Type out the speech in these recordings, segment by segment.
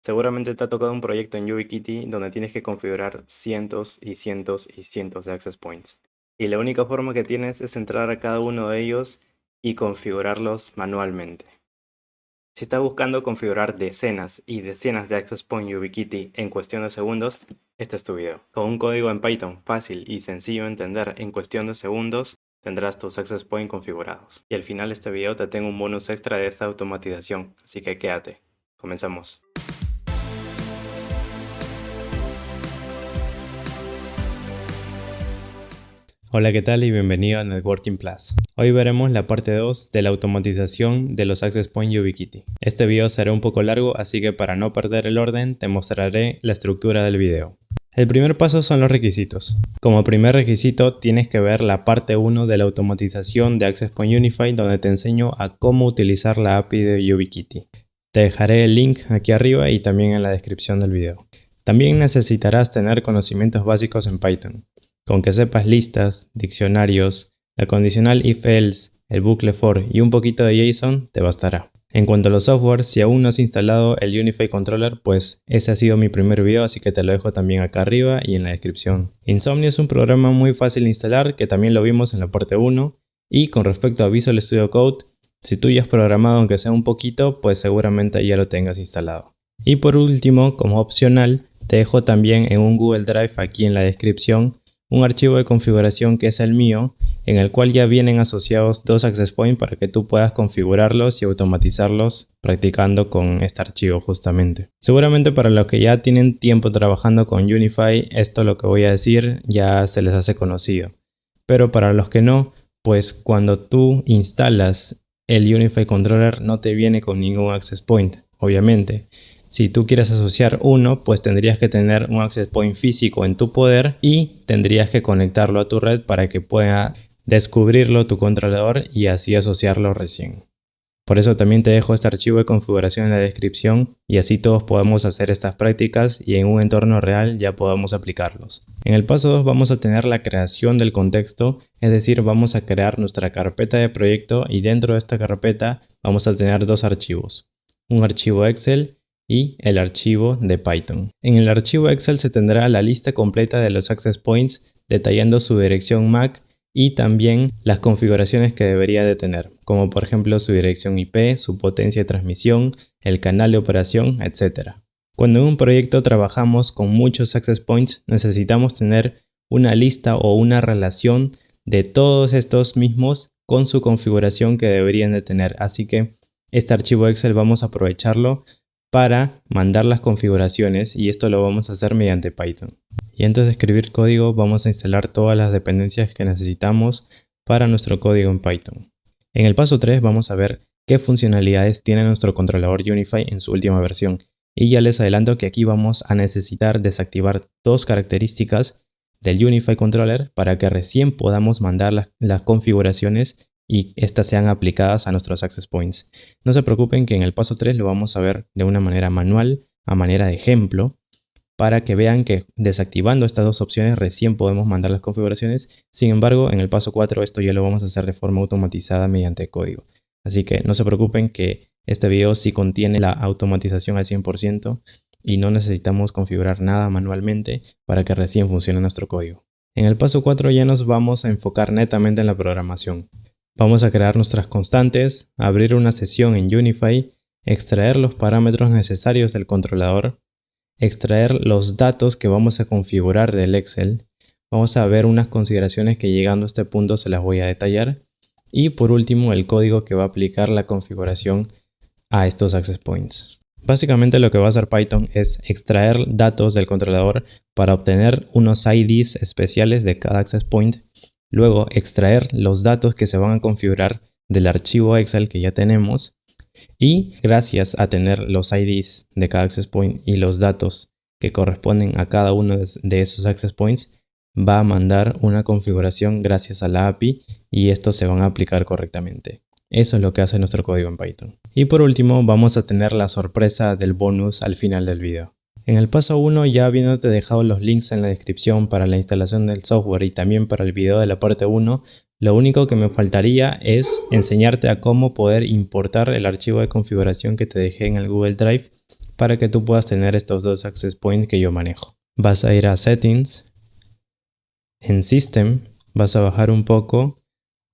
Seguramente te ha tocado un proyecto en YubiKitty donde tienes que configurar cientos y cientos y cientos de access points. Y la única forma que tienes es entrar a cada uno de ellos y configurarlos manualmente. Si estás buscando configurar decenas y decenas de access point YubiKitty en cuestión de segundos, este es tu video. Con un código en Python fácil y sencillo de entender en cuestión de segundos, tendrás tus access point configurados. Y al final de este video te tengo un bonus extra de esta automatización, así que quédate. Comenzamos. Hola, ¿qué tal? Y bienvenido a Networking Plus. Hoy veremos la parte 2 de la automatización de los Access Point YubiKitty. Este video será un poco largo, así que para no perder el orden, te mostraré la estructura del video. El primer paso son los requisitos. Como primer requisito, tienes que ver la parte 1 de la automatización de Access Point Unified, donde te enseño a cómo utilizar la API de YubiKitty. Te dejaré el link aquí arriba y también en la descripción del video. También necesitarás tener conocimientos básicos en Python. Con que sepas listas, diccionarios, la condicional if-else, el bucle for y un poquito de JSON te bastará. En cuanto a los software, si aún no has instalado el Unified Controller, pues ese ha sido mi primer video, así que te lo dejo también acá arriba y en la descripción. Insomnia es un programa muy fácil de instalar, que también lo vimos en la parte 1. Y con respecto a Visual Studio Code, si tú ya has programado aunque sea un poquito, pues seguramente ya lo tengas instalado. Y por último, como opcional, te dejo también en un Google Drive aquí en la descripción un archivo de configuración que es el mío, en el cual ya vienen asociados dos access points para que tú puedas configurarlos y automatizarlos practicando con este archivo justamente. Seguramente para los que ya tienen tiempo trabajando con Unify, esto lo que voy a decir ya se les hace conocido. Pero para los que no, pues cuando tú instalas el Unify Controller no te viene con ningún access point, obviamente. Si tú quieres asociar uno, pues tendrías que tener un access point físico en tu poder y tendrías que conectarlo a tu red para que pueda descubrirlo tu controlador y así asociarlo recién. Por eso también te dejo este archivo de configuración en la descripción y así todos podemos hacer estas prácticas y en un entorno real ya podamos aplicarlos. En el paso 2 vamos a tener la creación del contexto, es decir, vamos a crear nuestra carpeta de proyecto y dentro de esta carpeta vamos a tener dos archivos, un archivo Excel y el archivo de Python. En el archivo Excel se tendrá la lista completa de los access points detallando su dirección MAC y también las configuraciones que debería de tener, como por ejemplo su dirección IP, su potencia de transmisión, el canal de operación, etc. Cuando en un proyecto trabajamos con muchos access points, necesitamos tener una lista o una relación de todos estos mismos con su configuración que deberían de tener, así que este archivo Excel vamos a aprovecharlo para mandar las configuraciones y esto lo vamos a hacer mediante Python. Y antes de escribir código vamos a instalar todas las dependencias que necesitamos para nuestro código en Python. En el paso 3 vamos a ver qué funcionalidades tiene nuestro controlador Unify en su última versión. Y ya les adelanto que aquí vamos a necesitar desactivar dos características del Unify Controller para que recién podamos mandar las configuraciones y estas sean aplicadas a nuestros access points. No se preocupen que en el paso 3 lo vamos a ver de una manera manual, a manera de ejemplo, para que vean que desactivando estas dos opciones recién podemos mandar las configuraciones. Sin embargo, en el paso 4 esto ya lo vamos a hacer de forma automatizada mediante código. Así que no se preocupen que este video sí contiene la automatización al 100% y no necesitamos configurar nada manualmente para que recién funcione nuestro código. En el paso 4 ya nos vamos a enfocar netamente en la programación. Vamos a crear nuestras constantes, abrir una sesión en Unify, extraer los parámetros necesarios del controlador, extraer los datos que vamos a configurar del Excel. Vamos a ver unas consideraciones que llegando a este punto se las voy a detallar. Y por último el código que va a aplicar la configuración a estos access points. Básicamente lo que va a hacer Python es extraer datos del controlador para obtener unos IDs especiales de cada access point. Luego extraer los datos que se van a configurar del archivo Excel que ya tenemos y gracias a tener los IDs de cada access point y los datos que corresponden a cada uno de esos access points va a mandar una configuración gracias a la API y estos se van a aplicar correctamente. Eso es lo que hace nuestro código en Python. Y por último vamos a tener la sorpresa del bonus al final del video. En el paso 1 ya habiéndote dejado los links en la descripción para la instalación del software y también para el video de la parte 1, lo único que me faltaría es enseñarte a cómo poder importar el archivo de configuración que te dejé en el Google Drive para que tú puedas tener estos dos access points que yo manejo. Vas a ir a Settings, en System, vas a bajar un poco,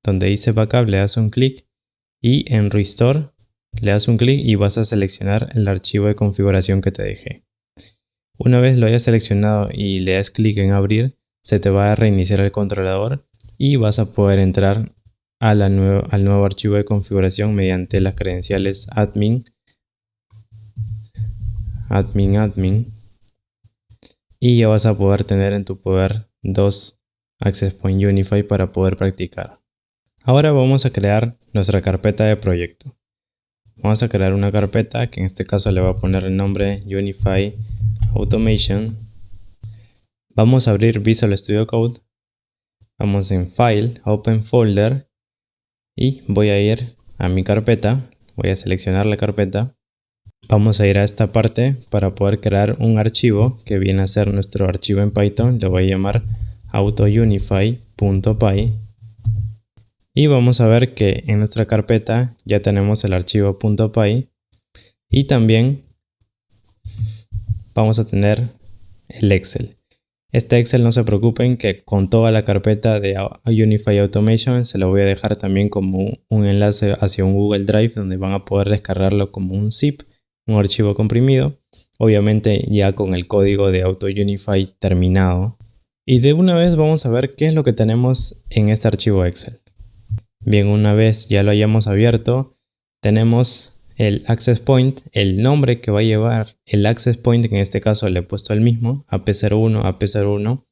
donde dice Backup le das un clic y en Restore le das un clic y vas a seleccionar el archivo de configuración que te dejé. Una vez lo hayas seleccionado y le das clic en abrir, se te va a reiniciar el controlador y vas a poder entrar al nuevo archivo de configuración mediante las credenciales admin y ya vas a poder tener en tu poder dos Access Point Unify para poder practicar. Ahora vamos a crear nuestra carpeta de proyecto. Vamos a crear una carpeta que en este caso le voy a poner el nombre Unify Automation. Vamos a abrir Visual Studio Code. Vamos en File, Open Folder y voy a ir a mi carpeta. Voy a seleccionar la carpeta. Vamos a ir a esta parte para poder crear un archivo que viene a ser nuestro archivo en Python. Lo voy a llamar autounify.py. Y vamos a ver que en nuestra carpeta ya tenemos el archivo .py y también vamos a tener el Excel. Este Excel no se preocupen que con toda la carpeta de Unify Automation se lo voy a dejar también como un enlace hacia un Google Drive donde van a poder descargarlo como un zip, un archivo comprimido, obviamente ya con el código de AutoUnify terminado. Y de una vez vamos a ver qué es lo que tenemos en este archivo Excel. Bien, una vez ya lo hayamos abierto, tenemos el access point, el nombre que va a llevar el access point, que en este caso le he puesto el mismo, AP01, AP01.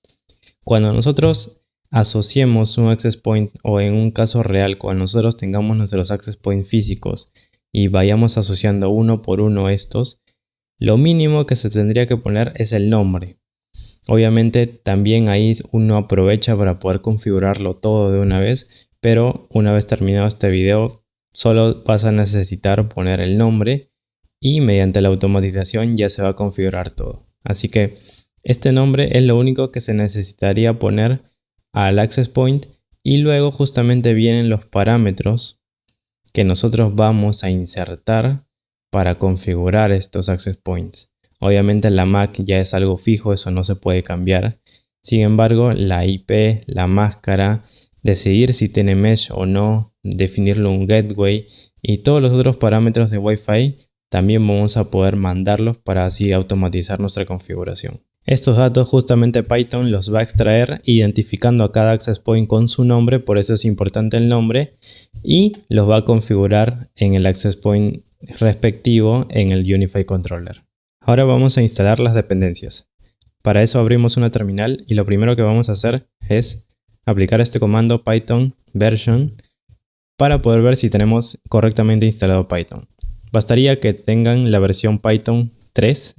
Cuando nosotros asociemos un access point o en un caso real, cuando nosotros tengamos nuestros access point físicos y vayamos asociando uno por uno estos, lo mínimo que se tendría que poner es el nombre. Obviamente también ahí uno aprovecha para poder configurarlo todo de una vez. Pero una vez terminado este video, solo vas a necesitar poner el nombre y mediante la automatización ya se va a configurar todo. Así que este nombre es lo único que se necesitaría poner al access point y luego justamente vienen los parámetros que nosotros vamos a insertar para configurar estos access points. Obviamente la MAC ya es algo fijo, eso no se puede cambiar. Sin embargo, la IP, la máscara, decidir si tiene mesh o no, definirlo un gateway y todos los otros parámetros de Wi-Fi también vamos a poder mandarlos para así automatizar nuestra configuración. Estos datos justamente Python los va a extraer identificando a cada access point con su nombre, por eso es importante el nombre, y los va a configurar en el access point respectivo en el Unify Controller. Ahora vamos a instalar las dependencias. Para eso abrimos una terminal y lo primero que vamos a hacer es aplicar este comando Python version para poder ver si tenemos correctamente instalado Python. Bastaría que tengan la versión Python 3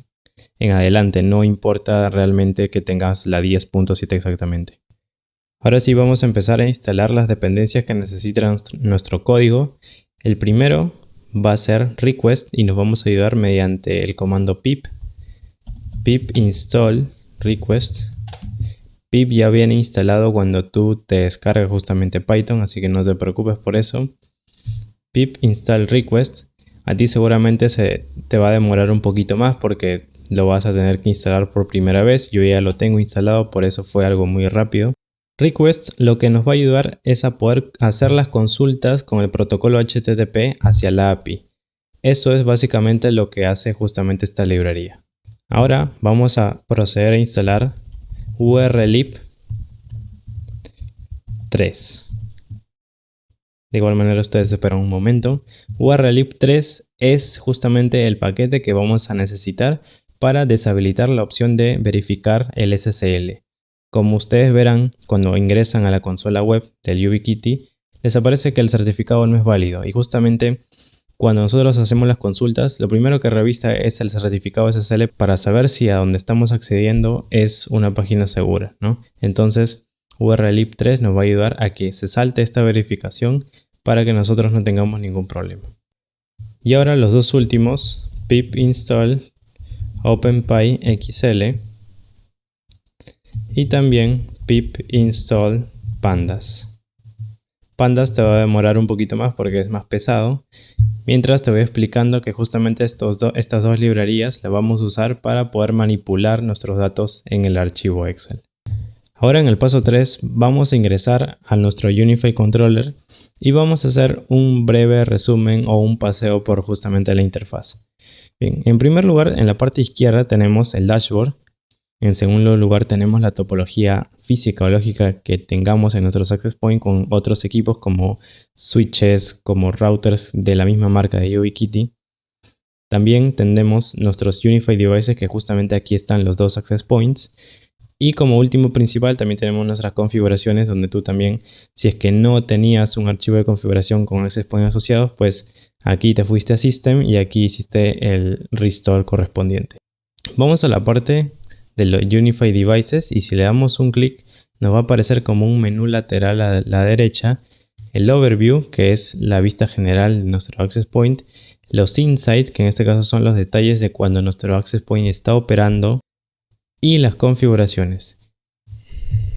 en adelante, no importa realmente que tengas la 10.7 exactamente. Ahora sí vamos a empezar a instalar las dependencias que necesita nuestro código. El primero va a ser request y nos vamos a ayudar mediante el comando pip install request. Pip ya viene instalado cuando tú te descargas justamente Python, así que no te preocupes por eso. Pip install request. A ti seguramente se te va a demorar un poquito más porque lo vas a tener que instalar por primera vez. Yo ya lo tengo instalado, por eso fue algo muy rápido. Request lo que nos va a ayudar es a poder hacer las consultas con el protocolo HTTP hacia la API. Eso es básicamente lo que hace justamente esta librería. Ahora vamos a proceder a instalar urllib 3. De igual manera ustedes esperan un momento. urllib 3 es justamente el paquete que vamos a necesitar para deshabilitar la opción de verificar el SSL. Como ustedes verán, cuando ingresan a la consola web del YubiKitty, les aparece que el certificado no es válido y justamente cuando nosotros hacemos las consultas, lo primero que revisa es el certificado SSL para saber si a donde estamos accediendo es una página segura, ¿no? Entonces, urllib 3 nos va a ayudar a que se salte esta verificación para que nosotros no tengamos ningún problema. Y ahora los dos últimos, pip install openpyxl y también pip install pandas. Pandas te va a demorar un poquito más porque es más pesado. Mientras te voy explicando que justamente estas dos librerías las vamos a usar para poder manipular nuestros datos en el archivo Excel. Ahora en el paso 3 vamos a ingresar a nuestro Unify Controller y vamos a hacer un breve resumen o un paseo por justamente la interfaz. Bien, en primer lugar, en la parte izquierda tenemos el dashboard. En segundo lugar tenemos la topología física o lógica que tengamos en nuestros access point con otros equipos como switches, como routers de la misma marca de YubiKeyti. También tenemos nuestros Unify Devices, que justamente aquí están los dos access points. Y como último principal también tenemos nuestras configuraciones, donde tú también, si es que no tenías un archivo de configuración con access point asociados, pues aquí te fuiste a System y aquí hiciste el restore correspondiente. Vamos a la parte de los Unify Devices y si le damos un clic nos va a aparecer como un menú lateral a la derecha el Overview, que es la vista general de nuestro access point, los Insights, que en este caso son los detalles de cuando nuestro access point está operando, y las configuraciones.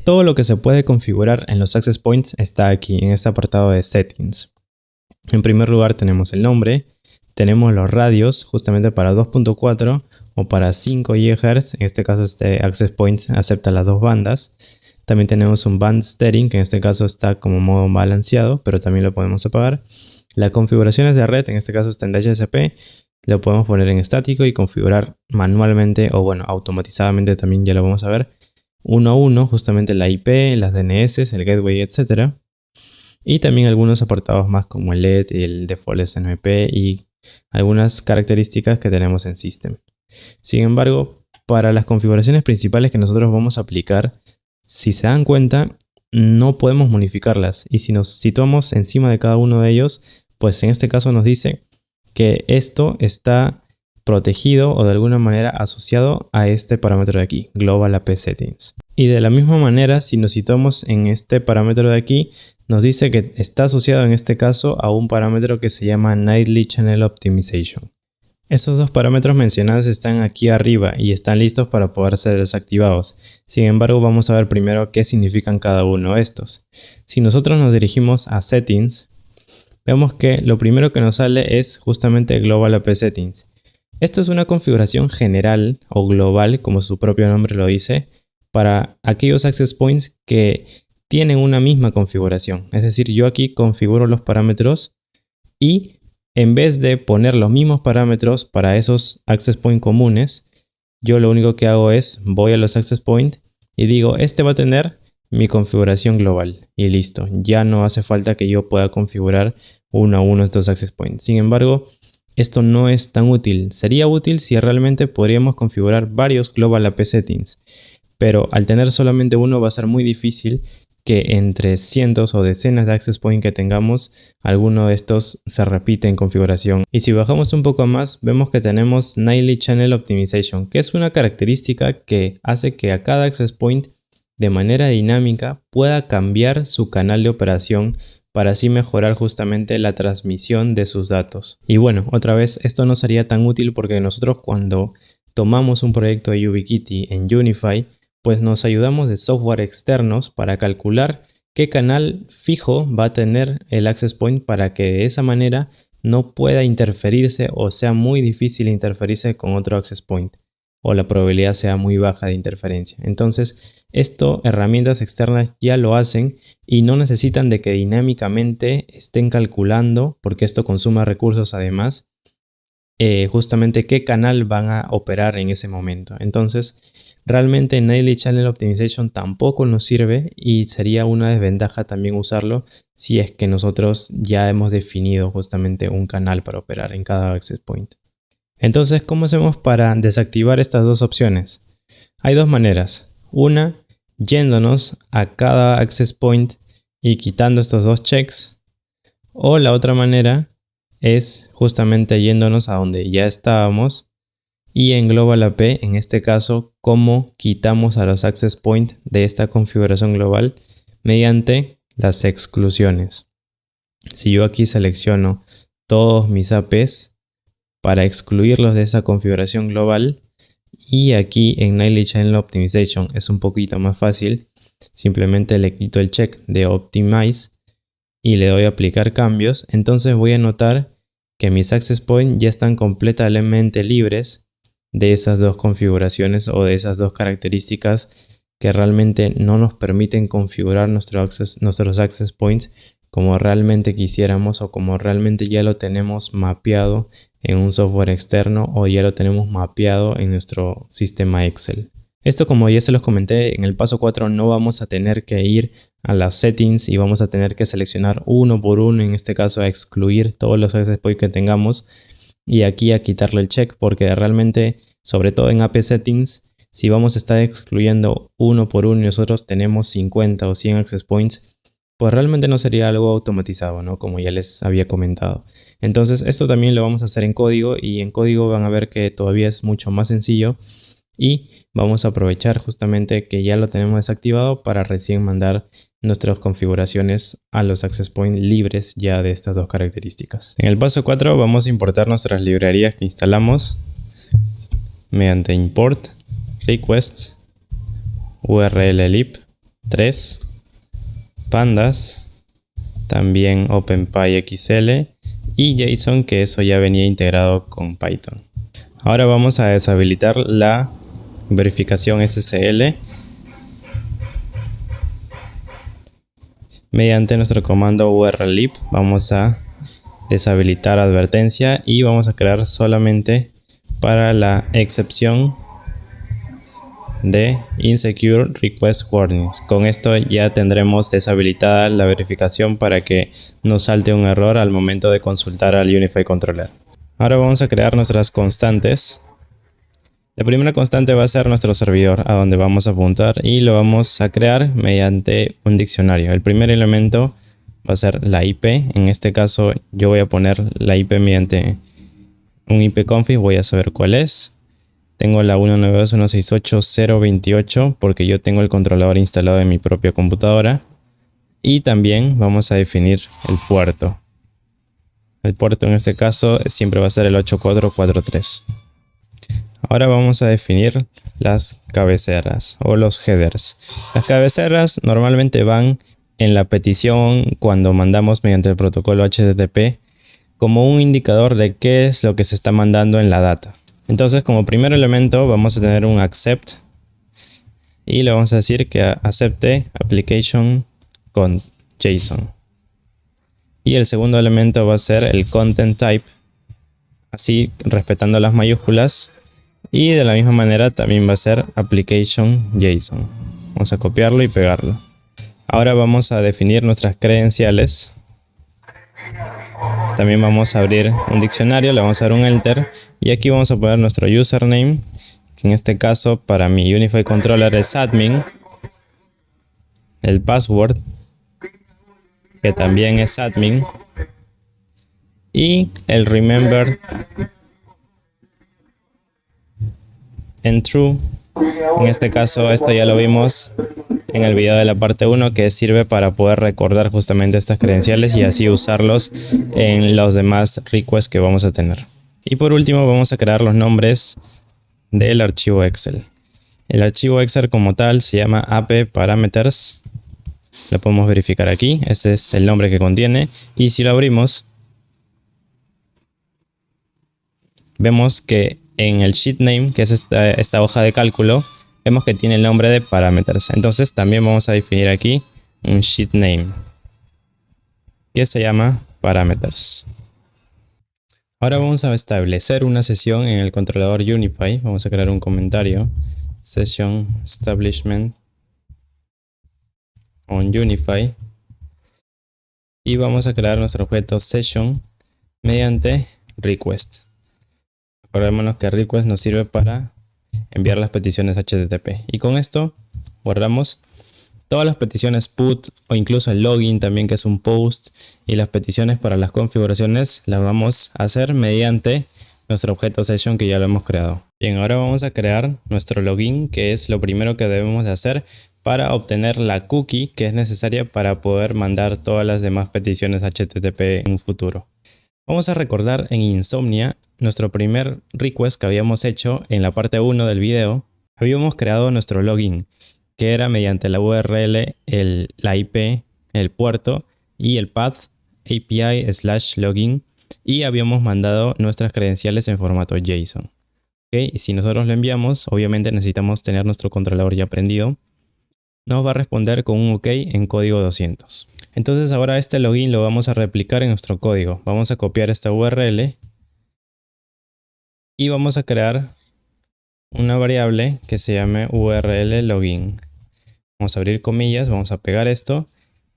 Todo lo que se puede configurar en los access points está aquí en este apartado de Settings. En primer lugar tenemos el nombre, tenemos los radios justamente para 2.4 o para 5 GHz, en este caso este access point acepta las dos bandas. También tenemos un band steering, que en este caso está como modo balanceado, pero también lo podemos apagar. Las configuraciones de red, en este caso está en DHCP, lo podemos poner en estático y configurar manualmente o bueno, automatizadamente también ya lo vamos a ver. Uno a uno, justamente la IP, las DNS, el gateway, etc. Y también algunos apartados más como el LED, el default SNMP y algunas características que tenemos en System. Sin embargo, para las configuraciones principales que nosotros vamos a aplicar, si se dan cuenta, no podemos modificarlas. Y si nos situamos encima de cada uno de ellos, pues en este caso nos dice que esto está protegido o de alguna manera asociado a este parámetro de aquí, Global AP Settings. Y de la misma manera, si nos situamos en este parámetro de aquí, nos dice que está asociado en este caso a un parámetro que se llama Nightly Channel Optimization. Estos dos parámetros mencionados están aquí arriba y están listos para poder ser desactivados. Sin embargo, vamos a ver primero qué significan cada uno de estos. Si nosotros nos dirigimos a Settings, vemos que lo primero que nos sale es justamente Global AP Settings. Esto es una configuración general o global, como su propio nombre lo dice, para aquellos access points que tienen una misma configuración. Es decir, yo aquí configuro los parámetros y en vez de poner los mismos parámetros para esos access point comunes, yo lo único que hago es voy a los access point y digo, este va a tener mi configuración global y listo. Ya no hace falta que yo pueda configurar uno a uno estos access points. Sin embargo, esto no es tan útil. Sería útil si realmente podríamos configurar varios Global AP Settings, pero al tener solamente uno va a ser muy difícil que entre cientos o decenas de access point que tengamos, alguno de estos se repite en configuración. Y si bajamos un poco más, vemos que tenemos Nightly Channel Optimization, que es una característica que hace que a cada access point de manera dinámica pueda cambiar su canal de operación para así mejorar justamente la transmisión de sus datos. Y bueno, otra vez esto no sería tan útil porque nosotros cuando tomamos un proyecto de YubiKeyti en Unify, pues nos ayudamos de software externos para calcular qué canal fijo va a tener el access point para que de esa manera no pueda interferirse o sea muy difícil interferirse con otro access point o la probabilidad sea muy baja de interferencia. Entonces, esto herramientas externas ya lo hacen y no necesitan de que dinámicamente estén calculando, porque esto consume recursos además, justamente qué canal van a operar en ese momento. Entonces, realmente Nightly Channel Optimization tampoco nos sirve y sería una desventaja también usarlo si es que nosotros ya hemos definido justamente un canal para operar en cada access point. Entonces, ¿cómo hacemos para desactivar estas dos opciones? Hay dos maneras. Una, yéndonos a cada access point y quitando estos dos checks. O la otra manera es justamente yéndonos a donde ya estábamos y en Global AP, en este caso, cómo quitamos a los access point de esta configuración global mediante las exclusiones. Si yo aquí selecciono todos mis APs para excluirlos de esa configuración global y aquí en Nightly Channel Optimization es un poquito más fácil, simplemente le quito el check de Optimize y le doy a aplicar cambios, entonces voy a notar que mis access points ya están completamente libres de esas dos configuraciones o de esas dos características que realmente no nos permiten configurar nuestros access points como realmente quisiéramos o como realmente ya lo tenemos mapeado en un software externo o ya lo tenemos mapeado en nuestro sistema Excel. Esto, como ya se los comenté, en el paso 4 no vamos a tener que ir a las settings y vamos a tener que seleccionar uno por uno, en este caso a excluir todos los access points que tengamos y aquí a quitarle el check, porque realmente, sobre todo en AP Settings, si vamos a estar excluyendo uno por uno y nosotros tenemos 50 o 100 access points, pues realmente no sería algo automatizado, ¿no? Como ya les había comentado. Entonces esto también lo vamos a hacer en código y en código van a ver que todavía es mucho más sencillo y vamos a aprovechar justamente que ya lo tenemos desactivado para recién mandar nuestras configuraciones a los access points libres ya de estas dos características. En el paso 4 vamos a importar nuestras librerías que instalamos mediante import requests url lib 3 pandas, también OpenPyXL y JSON, que eso ya venía integrado con Python. Ahora vamos a deshabilitar la verificación SSL mediante nuestro comando urllib. Vamos a deshabilitar advertencia y vamos a crear solamente para la excepción de Insecure Request Warnings. Con esto ya tendremos deshabilitada la verificación para que nos salte un error al momento de consultar al Unified Controller. Ahora vamos a crear nuestras constantes. La primera constante va a ser nuestro servidor, a donde vamos a apuntar, y lo vamos a crear mediante un diccionario. El primer elemento va a ser la IP. En este caso yo voy a poner la IP mediante un ipconfig, voy a saber cuál es. Tengo la 192.168.028 porque yo tengo el controlador instalado en mi propia computadora. Y también vamos a definir el puerto. El puerto en este caso siempre va a ser el 8443. Ahora vamos a definir las cabeceras o los headers. Las cabeceras normalmente van en la petición cuando mandamos mediante el protocolo HTTP como un indicador de qué es lo que se está mandando en la data. Entonces, como primer elemento vamos a tener un accept y le vamos a decir que acepte application con JSON. Y el segundo elemento va a ser el content type, así respetando las mayúsculas, y de la misma manera también va a ser application JSON. Vamos a copiarlo y pegarlo. Ahora vamos a definir nuestras credenciales. También vamos a abrir un diccionario, le vamos a dar un enter y aquí vamos a poner nuestro username, que en este caso para mi Unified Controller es admin, el password, que también es admin, y el remember en true. En este caso esto ya lo vimos en el video de la parte 1, que sirve para poder recordar justamente estas credenciales y así usarlos en los demás requests que vamos a tener. Y por último vamos a crear los nombres del archivo Excel. El archivo Excel como tal se llama apparameters. Lo podemos verificar aquí. Ese es el nombre que contiene. Y si lo abrimos, vemos que en el sheet name, que es esta hoja de cálculo, vemos que tiene el nombre de parameters. Entonces también vamos a definir aquí un sheet name que se llama parameters. Ahora vamos a establecer una sesión en el controlador Unify. Vamos a crear un comentario. Session establishment on Unify. Y vamos a crear nuestro objeto session mediante request. Acordémonos que request nos sirve para enviar las peticiones HTTP. Y con esto guardamos todas las peticiones put o incluso el login también, que es un post, y las peticiones para las configuraciones las vamos a hacer mediante nuestro objeto session que ya lo hemos creado. Bien, ahora vamos a crear nuestro login, que es lo primero que debemos de hacer para obtener la cookie que es necesaria para poder mandar todas las demás peticiones HTTP en un futuro. Vamos a recordar en Insomnia nuestro primer request que habíamos hecho en la parte 1 del video. Habíamos creado nuestro login, que era mediante la URL, la IP, el puerto y el path API/login y habíamos mandado nuestras credenciales en formato JSON. ¿Okay? Y si nosotros lo enviamos, obviamente necesitamos tener nuestro controlador ya prendido. Nos va a responder con un OK en código 200. Entonces ahora este login lo vamos a replicar en nuestro código. Vamos a copiar esta URL y vamos a crear una variable que se llame URL login. Vamos a abrir comillas, vamos a pegar esto,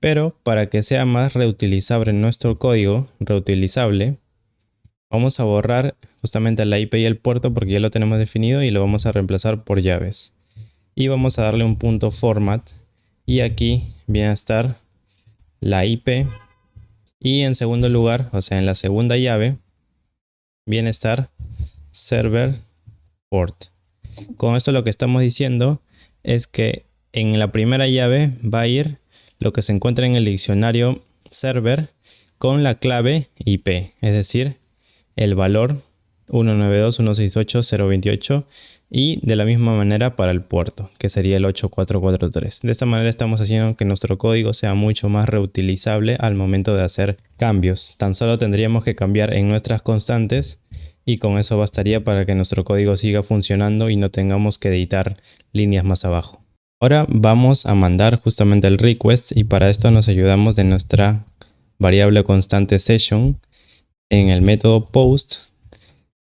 pero para que sea más reutilizable en nuestro código, vamos a borrar justamente la IP y el puerto porque ya lo tenemos definido y lo vamos a reemplazar por llaves. Y vamos a darle un punto format y aquí viene a estar la IP y en segundo lugar, o sea en la segunda llave, viene a estar server port. Con esto lo que estamos diciendo es que en la primera llave va a ir lo que se encuentra en el diccionario server con la clave IP, es decir, el valor 192.168.028 y de la misma manera para el puerto, que sería el 8443. De esta manera estamos haciendo que nuestro código sea mucho más reutilizable al momento de hacer cambios. Tan solo tendríamos que cambiar en nuestras constantes y con eso bastaría para que nuestro código siga funcionando y no tengamos que editar líneas más abajo. Ahora vamos a mandar justamente el request y para esto nos ayudamos de nuestra variable constante session en el método post.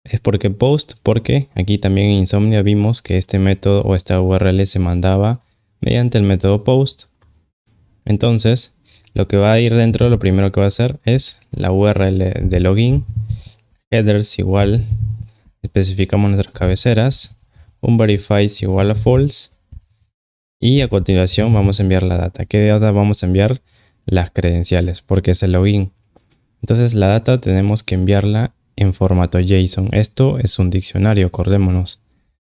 Es porque aquí también en Insomnia vimos que este método o esta URL se mandaba mediante el método post. Entonces lo que va a ir dentro, lo primero que va a hacer es la URL de login, headers igual, especificamos nuestras cabeceras, un verifies igual a false y a continuación vamos a enviar la data. ¿Qué data vamos a enviar? Las credenciales, porque es el login. Entonces la data tenemos que enviarla en formato JSON. Esto es un diccionario, acordémonos.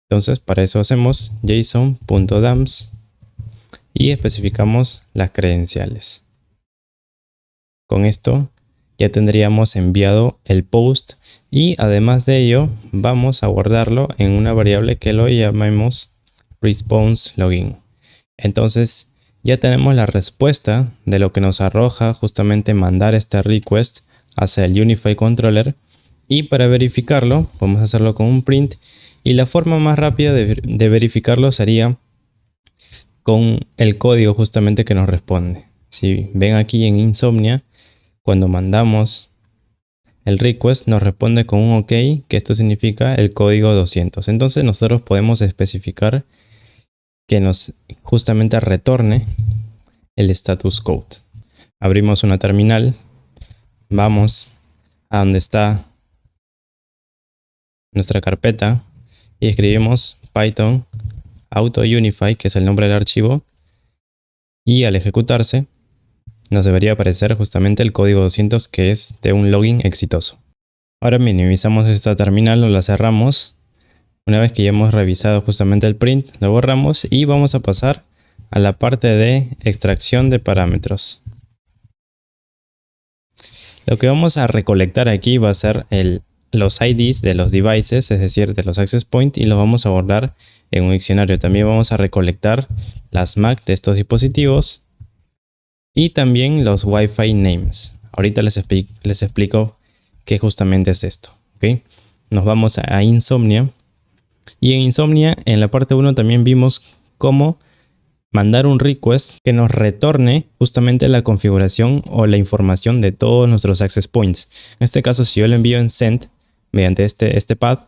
Entonces para eso hacemos json.dumps y especificamos las credenciales. Con esto ya tendríamos enviado el post y además de ello vamos a guardarlo en una variable que lo llamemos response login. Entonces ya tenemos la respuesta de lo que nos arroja justamente mandar este request hacia el Unify Controller. Y para verificarlo, vamos a hacerlo con un print. Y la forma más rápida de verificarlo sería con el código justamente que nos responde. Si ven aquí en Insomnia, cuando mandamos el request nos responde con un OK, que esto significa el código 200. Entonces nosotros podemos especificar que nos justamente retorne el status code. Abrimos una terminal, vamos a donde está nuestra carpeta y escribimos Python AutoUnify, que es el nombre del archivo, y al ejecutarse nos debería aparecer justamente el código 200 que es de un login exitoso. Ahora minimizamos esta terminal o la cerramos. Una vez que ya hemos revisado justamente el print, lo borramos y vamos a pasar a la parte de extracción de parámetros. Lo que vamos a recolectar aquí va a ser los IDs de los devices, es decir, de los access points, y los vamos a guardar en un diccionario. También vamos a recolectar las MAC de estos dispositivos y también los Wi-Fi names. Ahorita les explico qué justamente es esto. ¿Okay? Nos vamos a Insomnia y en Insomnia en la parte 1 también vimos cómo mandar un request que nos retorne justamente la configuración o la información de todos nuestros access points. En este caso, si yo lo envío en send mediante este path,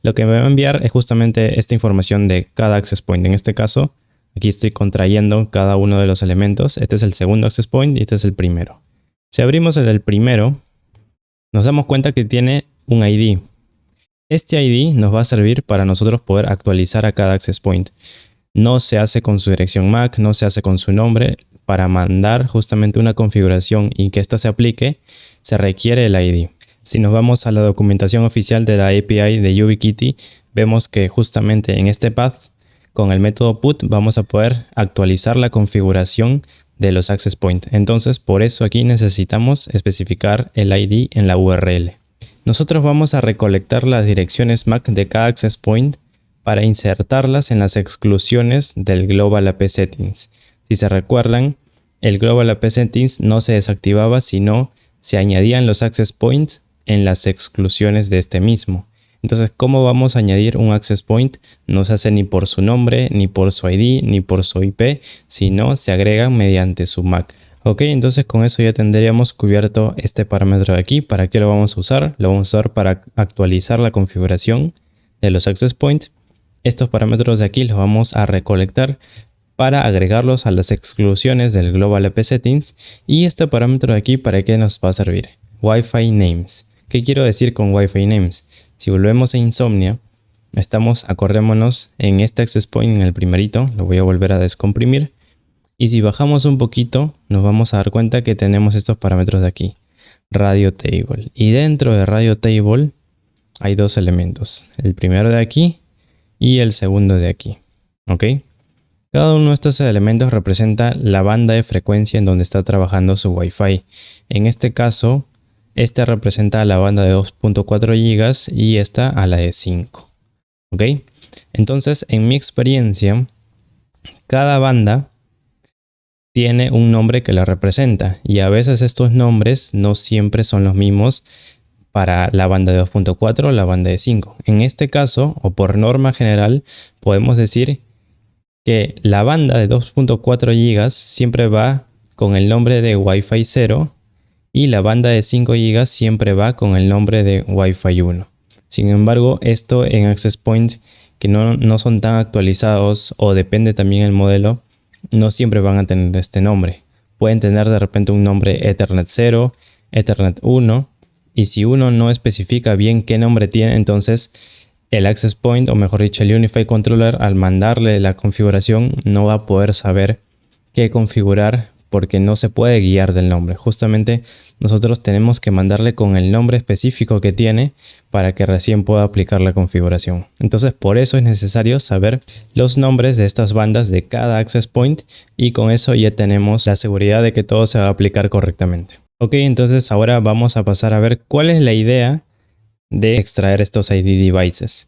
lo que me va a enviar es justamente esta información de cada access point. En este caso, aquí estoy contrayendo cada uno de los elementos. Este es el segundo access point y este es el primero. Si abrimos el del primero, nos damos cuenta que tiene un ID. Este ID nos va a servir para nosotros poder actualizar a cada access point. No se hace con su dirección MAC, no se hace con su nombre. Para mandar justamente una configuración y que ésta se aplique, se requiere el ID. Si nos vamos a la documentación oficial de la API de YubiKitty, vemos que justamente en este path, con el método put, vamos a poder actualizar la configuración de los access points. Entonces, por eso aquí necesitamos especificar el ID en la URL. Nosotros vamos a recolectar las direcciones MAC de cada access point para insertarlas en las exclusiones del Global AP Settings. Si se recuerdan, el Global AP Settings no se desactivaba, sino se añadían los access points en las exclusiones de este mismo. Entonces, ¿cómo vamos a añadir un access point? No se hace ni por su nombre, ni por su ID, ni por su IP, sino se agrega mediante su MAC. Ok, entonces con eso ya tendríamos cubierto este parámetro de aquí. ¿Para qué lo vamos a usar? Lo vamos a usar para actualizar la configuración de los access points. Estos parámetros de aquí los vamos a recolectar para agregarlos a las exclusiones del Global AP Settings. Y este parámetro de aquí, ¿para qué nos va a servir? Wi-Fi Names. ¿Qué quiero decir con Wi-Fi Names? Si volvemos a Insomnia, acordémonos en este access point, en el primerito, lo voy a volver a descomprimir. Y si bajamos un poquito, nos vamos a dar cuenta que tenemos estos parámetros de aquí. Radio Table. Y dentro de Radio Table hay dos elementos. El primero de aquí y el segundo de aquí. ¿Ok? Cada uno de estos elementos representa la banda de frecuencia en donde está trabajando su Wi-Fi. En este caso, este representa la banda de 2.4 GB y esta a la de 5. ¿Ok? Entonces, en mi experiencia, cada banda tiene un nombre que la representa. Y a veces estos nombres no siempre son los mismos para la banda de 2.4 o la banda de 5. En este caso, o por norma general, podemos decir que la banda de 2.4 GB siempre va con el nombre de Wi-Fi 0 y la banda de 5 GB siempre va con el nombre de Wi-Fi 1. Sin embargo, esto en access point que no son tan actualizados o depende también el modelo, no siempre van a tener este nombre. Pueden tener de repente un nombre Ethernet 0, Ethernet 1 y si uno no especifica bien qué nombre tiene, entonces el access point, o mejor dicho el Unified Controller, al mandarle la configuración no va a poder saber qué configurar porque no se puede guiar del nombre. Justamente nosotros tenemos que mandarle con el nombre específico que tiene para que recién pueda aplicar la configuración. Entonces por eso es necesario saber los nombres de estas bandas de cada access point y con eso ya tenemos la seguridad de que todo se va a aplicar correctamente. Ok, entonces ahora vamos a pasar a ver cuál es la idea de extraer estos ID devices.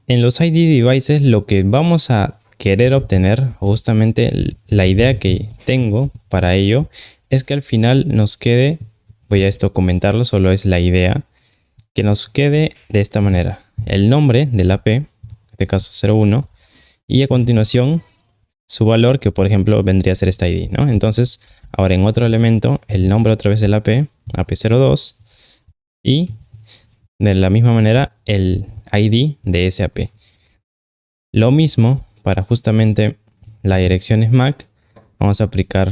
En los ID devices lo que vamos a querer obtener, justamente la idea que tengo para ello, es que al final nos quede, voy a comentarlo, solo es la idea, que nos quede de esta manera, el nombre del AP, en este caso 01, y a continuación su valor, que por ejemplo vendría a ser esta ID, ¿no? Entonces, ahora en otro elemento, el nombre otra vez del AP, AP02, y de la misma manera el ID de ese AP. Lo mismo para justamente la dirección es MAC, vamos a aplicar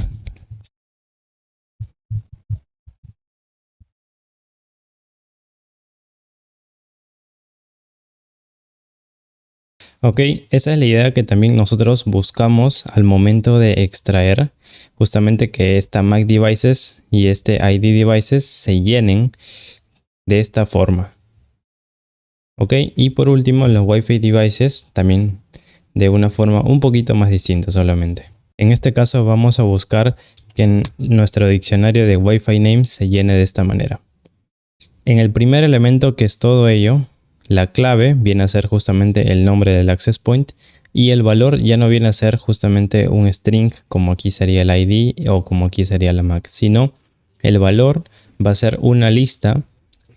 ok, esa es la idea que también nosotros buscamos al momento de extraer, justamente que esta MAC devices y este ID devices se llenen de esta forma. Ok, y por último los Wi-Fi devices también de una forma un poquito más distinta solamente. En este caso vamos a buscar que en nuestro diccionario de Wi-Fi names se llene de esta manera. En el primer elemento, que es todo ello, la clave viene a ser justamente el nombre del access point y el valor ya no viene a ser justamente un string como aquí sería el ID o como aquí sería la MAC, sino el valor va a ser una lista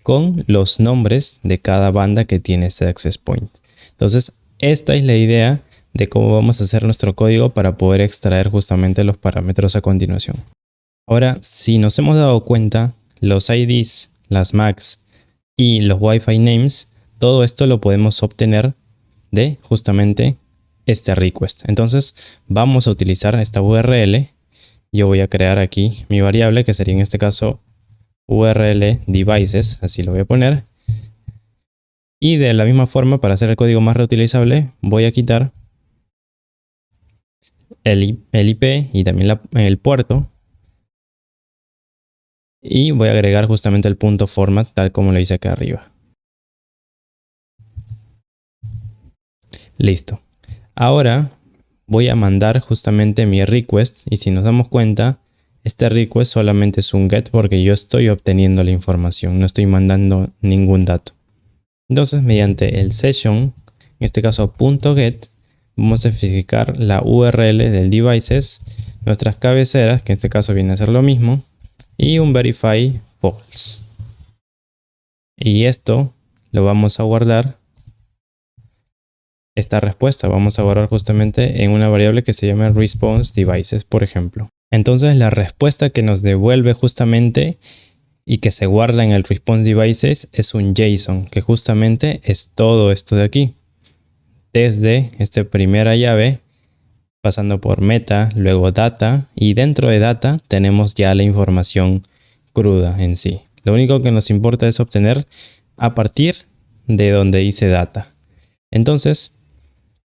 con los nombres de cada banda que tiene este access point. Entonces esta es la idea de cómo vamos a hacer nuestro código para poder extraer justamente los parámetros a continuación. Ahora, si nos hemos dado cuenta, los IDs, las MACs y los Wi-Fi names, todo esto lo podemos obtener de justamente este request. Entonces vamos a utilizar esta URL. Yo voy a crear aquí mi variable, que sería en este caso URL devices, así lo voy a poner. Y de la misma forma, para hacer el código más reutilizable, voy a quitar el IP y también el puerto. Y voy a agregar justamente el punto format, tal como lo hice acá arriba. Listo. Ahora voy a mandar justamente mi request. Y si nos damos cuenta, este request solamente es un get porque yo estoy obteniendo la información. No estoy mandando ningún dato. Entonces, mediante el session, en este caso .get, vamos a especificar la URL del devices nuestras cabeceras, que en este caso viene a ser lo mismo, y un verify false. Y esto lo vamos a guardar, esta respuesta vamos a guardar justamente en una variable que se llama response devices, por ejemplo. Entonces la respuesta que nos devuelve justamente y que se guarda en el response devices es un JSON, que justamente es todo esto de aquí. Desde esta primera llave, pasando por meta, luego data, y dentro de data tenemos ya la información cruda en sí. Lo único que nos importa es obtener a partir de donde dice data. Entonces,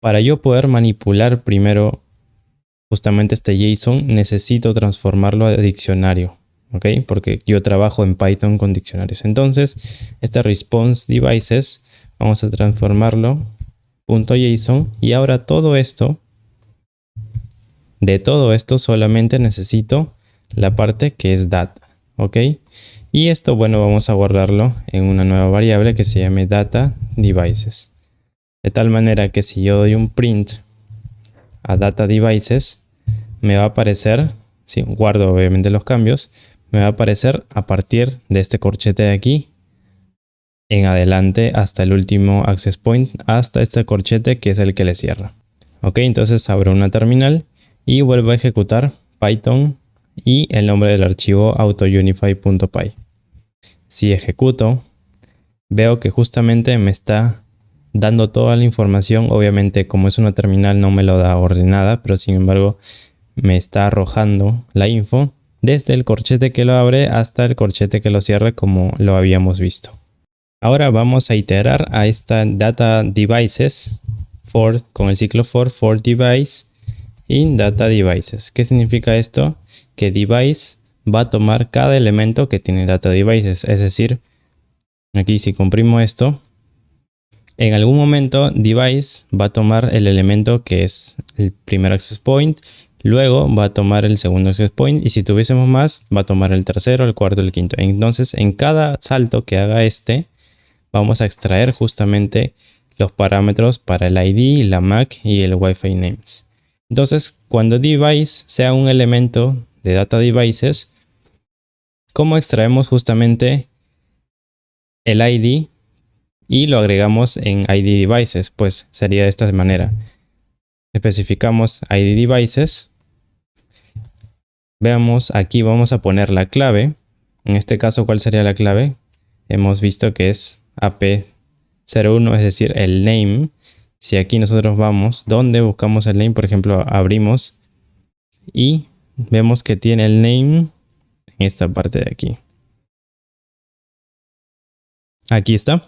para yo poder manipular primero justamente este JSON, necesito transformarlo a diccionario, ¿ok? Porque yo trabajo en Python con diccionarios. Entonces, este response devices, vamos a transformarlo .json, y ahora todo esto, de todo esto solamente necesito la parte que es data, ¿ok? Y esto, bueno, vamos a guardarlo en una nueva variable que se llame data devices. De tal manera que si yo doy un print a data devices, me va a aparecer, si guardo obviamente los cambios, me va a aparecer a partir de este corchete de aquí en adelante hasta el último access point, hasta este corchete que es el que le cierra. Ok, entonces abro una terminal y vuelvo a ejecutar Python y el nombre del archivo autounify.py. Si ejecuto, veo que justamente me está dando toda la información. Obviamente, como es una terminal, no me lo da ordenada, pero sin embargo me está arrojando la info desde el corchete que lo abre hasta el corchete que lo cierra, como lo habíamos visto. Ahora vamos a iterar a esta data devices for con el ciclo for device in data devices. ¿Qué significa esto? Que device va a tomar cada elemento que tiene data devices. Es decir, aquí si comprimo esto, en algún momento device va a tomar el elemento que es el primer access point, luego va a tomar el segundo access point, y si tuviésemos más va a tomar el tercero, el cuarto, el quinto. Entonces en cada salto que haga vamos a extraer justamente los parámetros para el ID, la MAC y el Wi-Fi names. Entonces, cuando device sea un elemento de data devices, ¿cómo extraemos justamente el ID y lo agregamos en ID devices? Pues sería de esta manera. Especificamos ID devices. Veamos, aquí vamos a poner la clave. En este caso, ¿cuál sería la clave? Hemos visto que es AP01, es decir, el name. Si aquí nosotros vamos, donde buscamos el name, por ejemplo, abrimos y vemos que tiene el name en esta parte de aquí. Aquí está.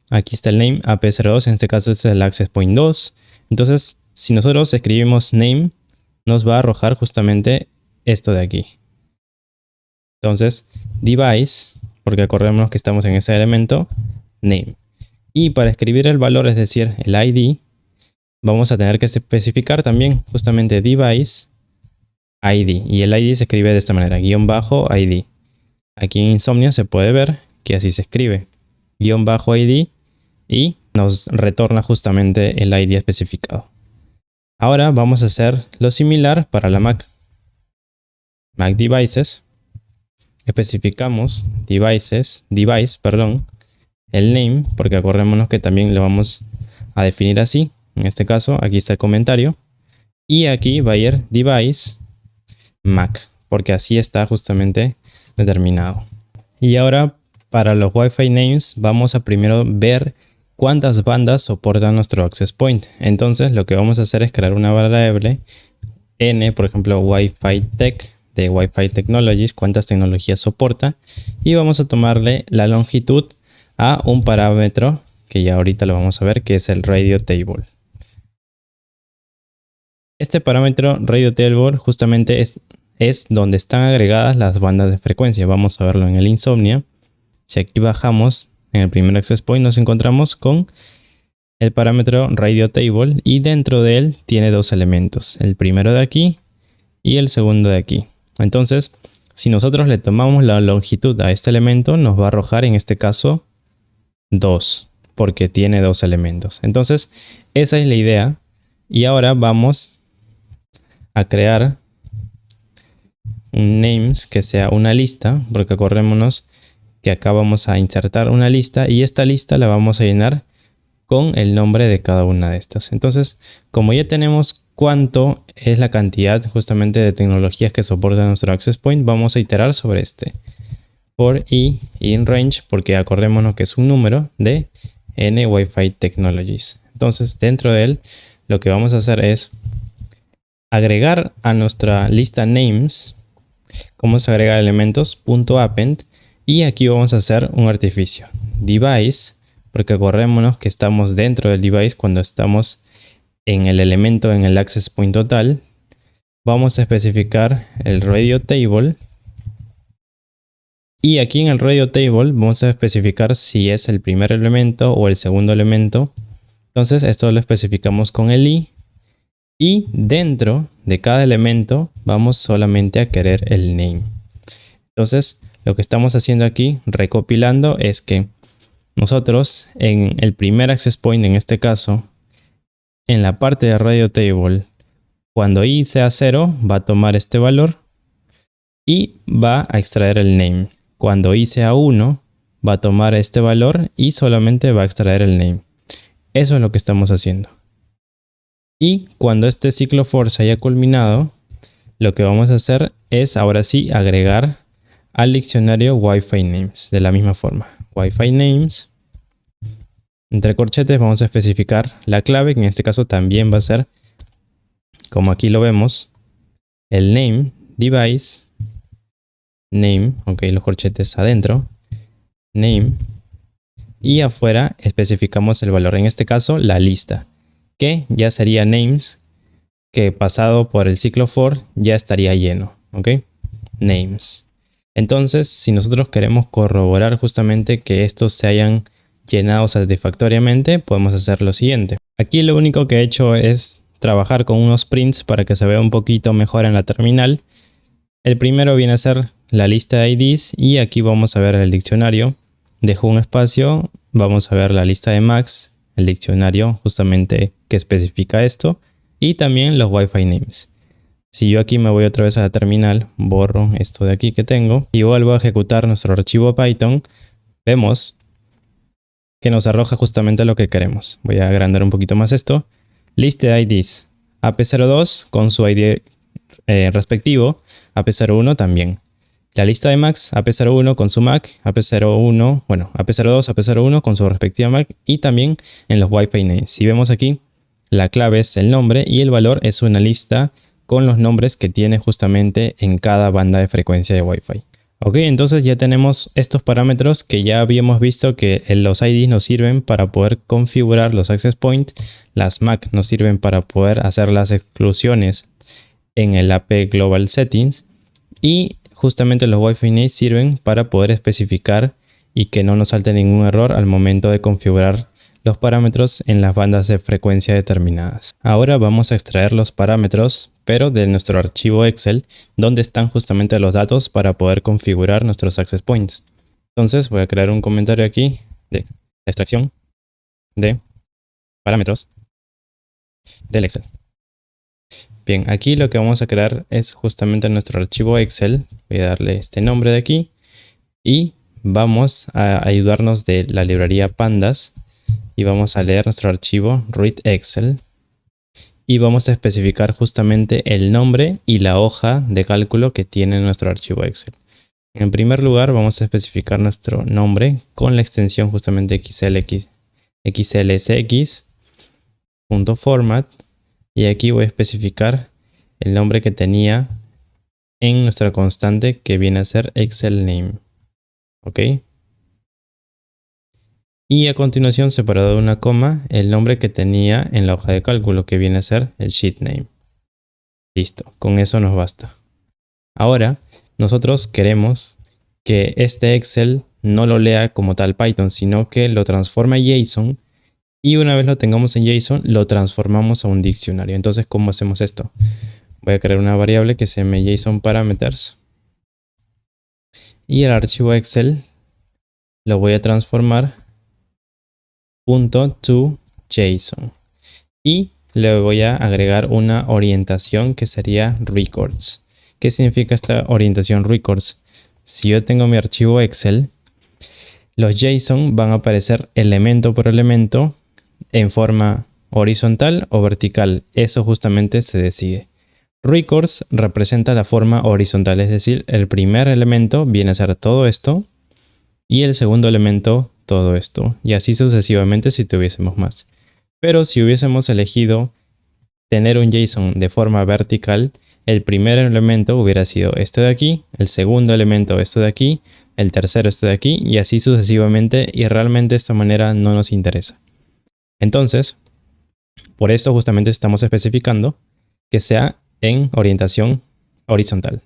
Aquí está el name AP02, en este caso es el access point 2. Entonces, si nosotros escribimos name, nos va a arrojar justamente esto de aquí. Entonces, device, porque acordémonos que estamos en ese elemento, name. Y para escribir el valor, es decir, el ID, vamos a tener que especificar también justamente device ID. Y el ID se escribe de esta manera, _ID. Aquí en Insomnia se puede ver que así se escribe, _ID, y nos retorna justamente el ID especificado. Ahora vamos a hacer lo similar para la Mac. Mac devices. Especificamos device, el name, porque acordémonos que también lo vamos a definir así. En este caso, aquí está el comentario. Y aquí va a ir device Mac, porque así está justamente determinado. Y ahora, para los Wi-Fi names, vamos a primero ver cuántas bandas soporta nuestro access point. Entonces, lo que vamos a hacer es crear una variable n, por ejemplo, Wi-Fi tech, de Wi-Fi Technologies, cuántas tecnologías soporta, y vamos a tomarle la longitud a un parámetro que ya ahorita lo vamos a ver, que es el radio table. Este parámetro radio table justamente es donde están agregadas las bandas de frecuencia. Vamos a verlo en el Insomnia. Si aquí bajamos en el primer access point, nos encontramos con el parámetro radio table, y dentro de él tiene dos elementos, el primero de aquí y el segundo de aquí. Entonces, si nosotros le tomamos la longitud a este elemento, nos va a arrojar en este caso 2, porque tiene dos elementos. Entonces, esa es la idea. Y ahora vamos a crear un names que sea una lista, porque acordémonos que acá vamos a insertar una lista y esta lista la vamos a llenar con el nombre de cada una de estas. Entonces, como ya tenemos cuánto es la cantidad justamente de tecnologías que soporta nuestro access point, vamos a iterar sobre este for i in range, porque acordémonos que es un número de n Wi-Fi technologies. Entonces, dentro de él, lo que vamos a hacer es agregar a nuestra lista names. ¿Cómo se agrega elementos? .append, y aquí vamos a hacer un artificio device, porque acordémonos que estamos dentro del device cuando estamos en el elemento en el access point total. Vamos a especificar el radio table, y aquí en el radio table vamos a especificar si es el primer elemento o el segundo elemento. Entonces esto lo especificamos con el i, y dentro de cada elemento vamos solamente a querer el name. Entonces lo que estamos haciendo aquí, recopilando, es que nosotros en el primer access point, en este caso, en la parte de radio table, cuando i sea 0, va a tomar este valor y va a extraer el name. Cuando i sea 1, va a tomar este valor y solamente va a extraer el name. Eso es lo que estamos haciendo. Y cuando este ciclo for se haya culminado, lo que vamos a hacer es ahora sí agregar al diccionario Wi-Fi names de la misma forma. Wi-Fi names, entre corchetes vamos a especificar la clave, que en este caso también va a ser, como aquí lo vemos, el name device name, ok, los corchetes adentro, name, y afuera especificamos el valor, en este caso la lista, que ya sería names, que pasado por el ciclo for ya estaría lleno, ok, names. Entonces, si nosotros queremos corroborar justamente que estos se hayan llenado satisfactoriamente, podemos hacer lo siguiente. Aquí lo único que he hecho es trabajar con unos prints para que se vea un poquito mejor en la terminal. El primero viene a ser la lista de IDs, y aquí vamos a ver el diccionario. Dejo un espacio, vamos a ver la lista de Macs, el diccionario justamente que especifica esto, y también los Wi-Fi names. Si yo aquí me voy otra vez a la terminal, borro esto de aquí que tengo y vuelvo a ejecutar nuestro archivo Python, vemos que nos arroja justamente lo que queremos. Voy a agrandar un poquito más esto. List de IDs, AP02 con su ID respectivo, AP01 también. La lista de Macs, AP01 con su Mac, AP01, bueno, AP02, AP01 con su respectiva Mac, y también en los Wi-Fi names. Si vemos aquí, la clave es el nombre y el valor es una lista con los nombres que tiene justamente en cada banda de frecuencia de Wi-Fi. Ok, entonces ya tenemos estos parámetros que ya habíamos visto que los IDs nos sirven para poder configurar los access points, las MAC nos sirven para poder hacer las exclusiones en el AP Global Settings, y justamente los Wi-Fi names sirven para poder especificar y que no nos salte ningún error al momento de configurar los parámetros en las bandas de frecuencia determinadas. Ahora vamos a extraer los parámetros, pero de nuestro archivo Excel, donde están justamente los datos para poder configurar nuestros access points. Entonces voy a crear un comentario aquí de extracción de parámetros del Excel. Bien, aquí lo que vamos a crear es justamente nuestro archivo Excel. Voy a darle este nombre de aquí y vamos a ayudarnos de la librería pandas. Y vamos a leer nuestro archivo read Excel y vamos a especificar justamente el nombre y la hoja de cálculo que tiene nuestro archivo Excel. En primer lugar vamos a especificar nuestro nombre con la extensión justamente xlsx.format, y aquí voy a especificar el nombre que tenía en nuestra constante, que viene a ser Excel name. ¿Ok? Y a continuación, separado de una coma, el nombre que tenía en la hoja de cálculo, que viene a ser el sheet name. Listo, con eso nos basta. Ahora, nosotros queremos que este Excel no lo lea como tal Python, sino que lo transforme a JSON, y una vez lo tengamos en JSON, lo transformamos a un diccionario. Entonces, ¿cómo hacemos esto? Voy a crear una variable que se llame JSON parameters, y el archivo Excel lo voy a transformar .to JSON, y le voy a agregar una orientación que sería records, ¿qué significa esta orientación records? Si yo tengo mi archivo Excel, los JSON van a aparecer elemento por elemento en forma horizontal o vertical. Eso justamente se decide. Records representa la forma horizontal, es decir, el primer elemento viene a ser todo esto y el segundo elemento todo esto, y así sucesivamente si tuviésemos más. Pero si hubiésemos elegido tener un JSON de forma vertical, el primer elemento hubiera sido este de aquí, el segundo elemento esto de aquí, el tercero esto de aquí, y así sucesivamente, y realmente de esta manera no nos interesa. Entonces, por eso justamente estamos especificando que sea en orientación horizontal.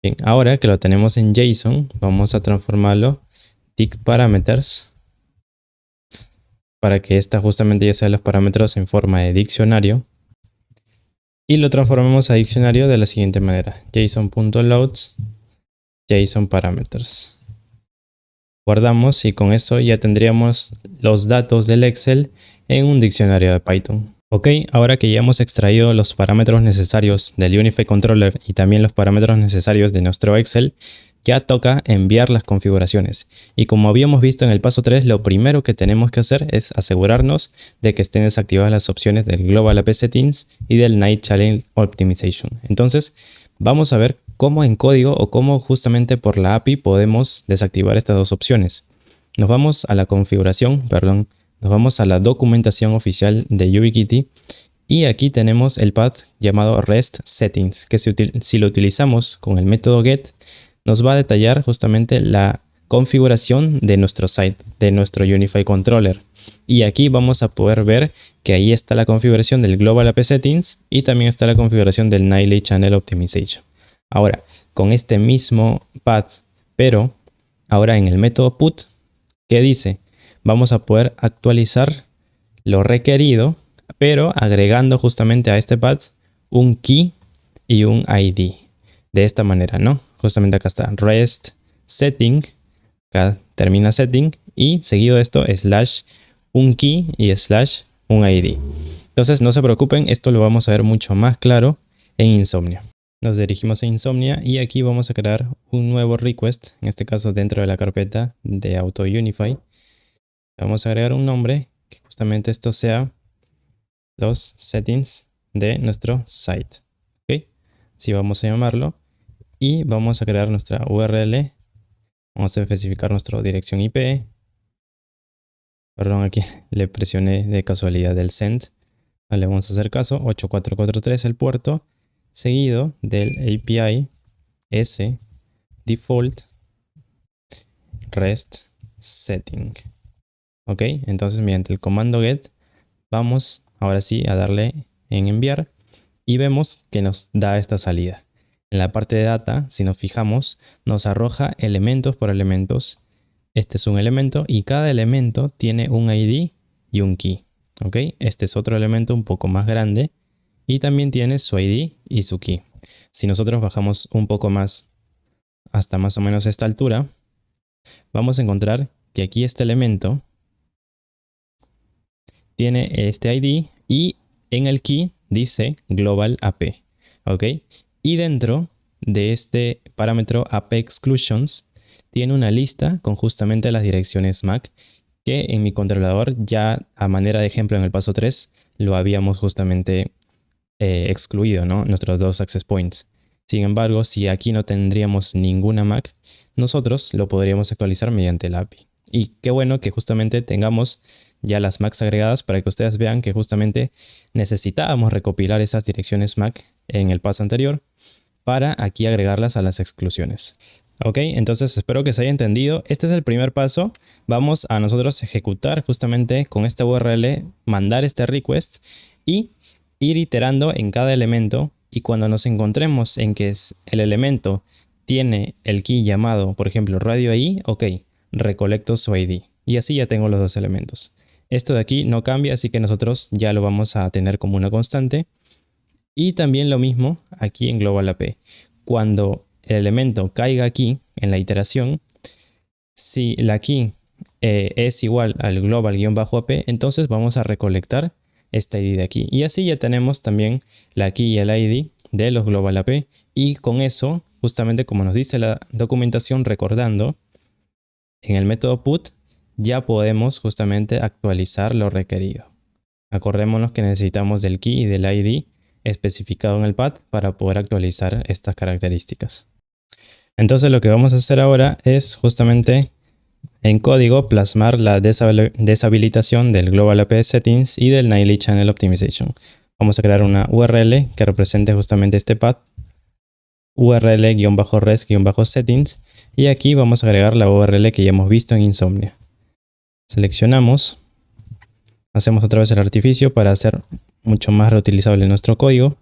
Bien, ahora que lo tenemos en JSON, vamos a transformarlo dict parameters para que esta justamente ya sea los parámetros en forma de diccionario, y lo transformamos a diccionario de la siguiente manera: json.loads json parameters. Guardamos y con eso ya tendríamos los datos del Excel en un diccionario de Python. Ok, ahora que ya hemos extraído los parámetros necesarios del Unified Controller y también los parámetros necesarios de nuestro Excel, ya toca enviar las configuraciones. Y como habíamos visto en el paso 3, lo primero que tenemos que hacer es asegurarnos de que estén desactivadas las opciones del Global AP Settings y del Night Channel Optimization. Entonces, vamos a ver cómo en código o cómo justamente por la API podemos desactivar estas dos opciones. Nos vamos a la configuración, nos vamos a la documentación oficial de YubiKitty y aquí tenemos el path llamado REST Settings, que si lo utilizamos con el método get, nos va a detallar justamente la configuración de nuestro site, de nuestro Unified Controller. Y aquí vamos a poder ver que ahí está la configuración del Global AP Settings y también está la configuración del Nightly Channel Optimization. Ahora, con este mismo path, pero ahora en el método put, ¿qué dice? Vamos a poder actualizar lo requerido, pero agregando justamente a este path un key y un ID. De esta manera, ¿no? Justamente acá está REST setting, acá termina setting y seguido de esto slash un key y slash un ID. Entonces no se preocupen, esto lo vamos a ver mucho más claro en Insomnia. Nos dirigimos a Insomnia y aquí vamos a crear un nuevo request, en este caso dentro de la carpeta de Auto Unify. Vamos a agregar un nombre que justamente esto sea los settings de nuestro site. ¿Okay? Así vamos a llamarlo. Y vamos a crear nuestra URL. Vamos a especificar nuestra dirección IP. Perdón, aquí le presioné de casualidad el send. Vale, vamos a hacer caso. 8443 el puerto. Seguido del API S default REST setting. Ok, entonces mediante el comando get vamos ahora sí a darle en enviar. Y vemos que nos da esta salida. En la parte de data, si nos fijamos, nos arroja elementos por elementos. Este es un elemento y cada elemento tiene un ID y un key. ¿Ok? Este es otro elemento un poco más grande y también tiene su ID y su key. Si nosotros bajamos un poco más hasta más o menos esta altura, vamos a encontrar que aquí este elemento tiene este ID y en el key dice Global AP. ¿Ok? Y dentro de este parámetro AP Exclusions tiene una lista con justamente las direcciones MAC que en mi controlador ya a manera de ejemplo en el paso 3 lo habíamos justamente excluido, ¿no? Nuestros dos access points. Sin embargo, si aquí no tendríamos ninguna MAC, nosotros lo podríamos actualizar mediante el API. Y qué bueno que justamente tengamos ya las MACs agregadas para que ustedes vean que justamente necesitábamos recopilar esas direcciones MAC en el paso anterior para aquí agregarlas a las exclusiones. Ok, entonces espero que se haya entendido. Este es el primer paso. Vamos a nosotros ejecutar justamente con esta URL, mandar este request y ir iterando en cada elemento. Y cuando nos encontremos en que el elemento tiene el key llamado, por ejemplo, radio ID, ok, recolecto su ID. Y así ya tengo los dos elementos. Esto de aquí no cambia, así que nosotros ya lo vamos a tener como una constante. Y también lo mismo aquí en Global AP. Cuando el elemento caiga aquí en la iteración, si la key es igual al global-ap, entonces vamos a recolectar esta ID de aquí. Y así ya tenemos también la key y el ID de los Global AP, y con eso, justamente como nos dice la documentación, recordando, en el método put ya podemos justamente actualizar lo requerido. Acordémonos que necesitamos del key y del ID especificado en el path para poder actualizar estas características. Entonces lo que vamos a hacer ahora es justamente en código plasmar la deshabilitación del Global AP Settings y del Nightly Channel Optimization. Vamos a crear una URL que represente justamente este path, URL-res-settings, y aquí vamos a agregar la URL que ya hemos visto en Insomnia. Seleccionamos, hacemos otra vez el artificio para hacer mucho más reutilizable nuestro código.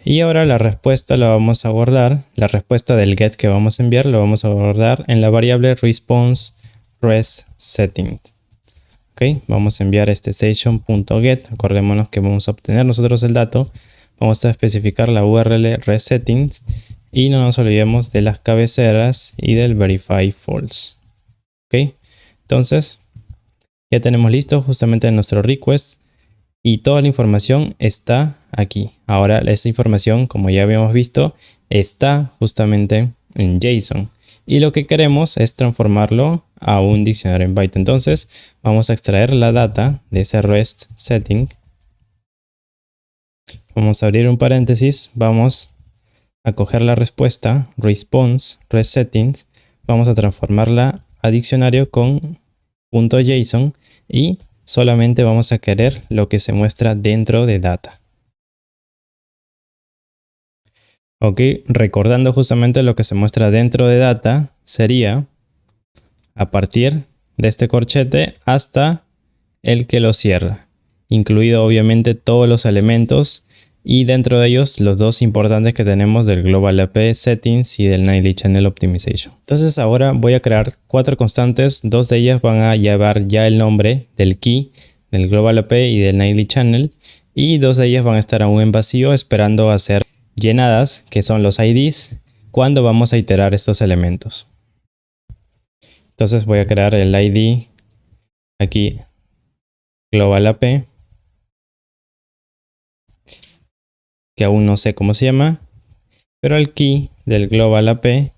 Y ahora la respuesta la vamos a guardar, la respuesta del get que vamos a enviar lo vamos a guardar en la variable response res setting. Ok, vamos a enviar este session.get, acordémonos que vamos a obtener nosotros el dato, vamos a especificar la URL res settings y no nos olvidemos de las cabeceras y del verify false. Ok, entonces ya tenemos listo justamente nuestro request y toda la información está aquí. Ahora esa información, como ya habíamos visto, está justamente en JSON. Y lo que queremos es transformarlo a un diccionario en byte. Entonces vamos a extraer la data de ese REST setting. Vamos a abrir un paréntesis. Vamos a coger la respuesta response REST settings. Vamos a transformarla a diccionario con .json y solamente vamos a querer lo que se muestra dentro de data. Ok, recordando justamente lo que se muestra dentro de data sería a partir de este corchete hasta el que lo cierra, incluido obviamente todos los elementos y dentro de ellos los dos importantes que tenemos del Global AP Settings y del Nightly Channel Optimization. Entonces ahora voy a crear 4 constantes, 2 de ellas van a llevar ya el nombre del key, del Global AP y del Nightly Channel, y 2 de ellas van a estar aún en vacío esperando a ser llenadas, que son los IDs, cuando vamos a iterar estos elementos. Entonces voy a crear el ID aquí Global AP, que aún no sé cómo se llama, pero el key del Global AP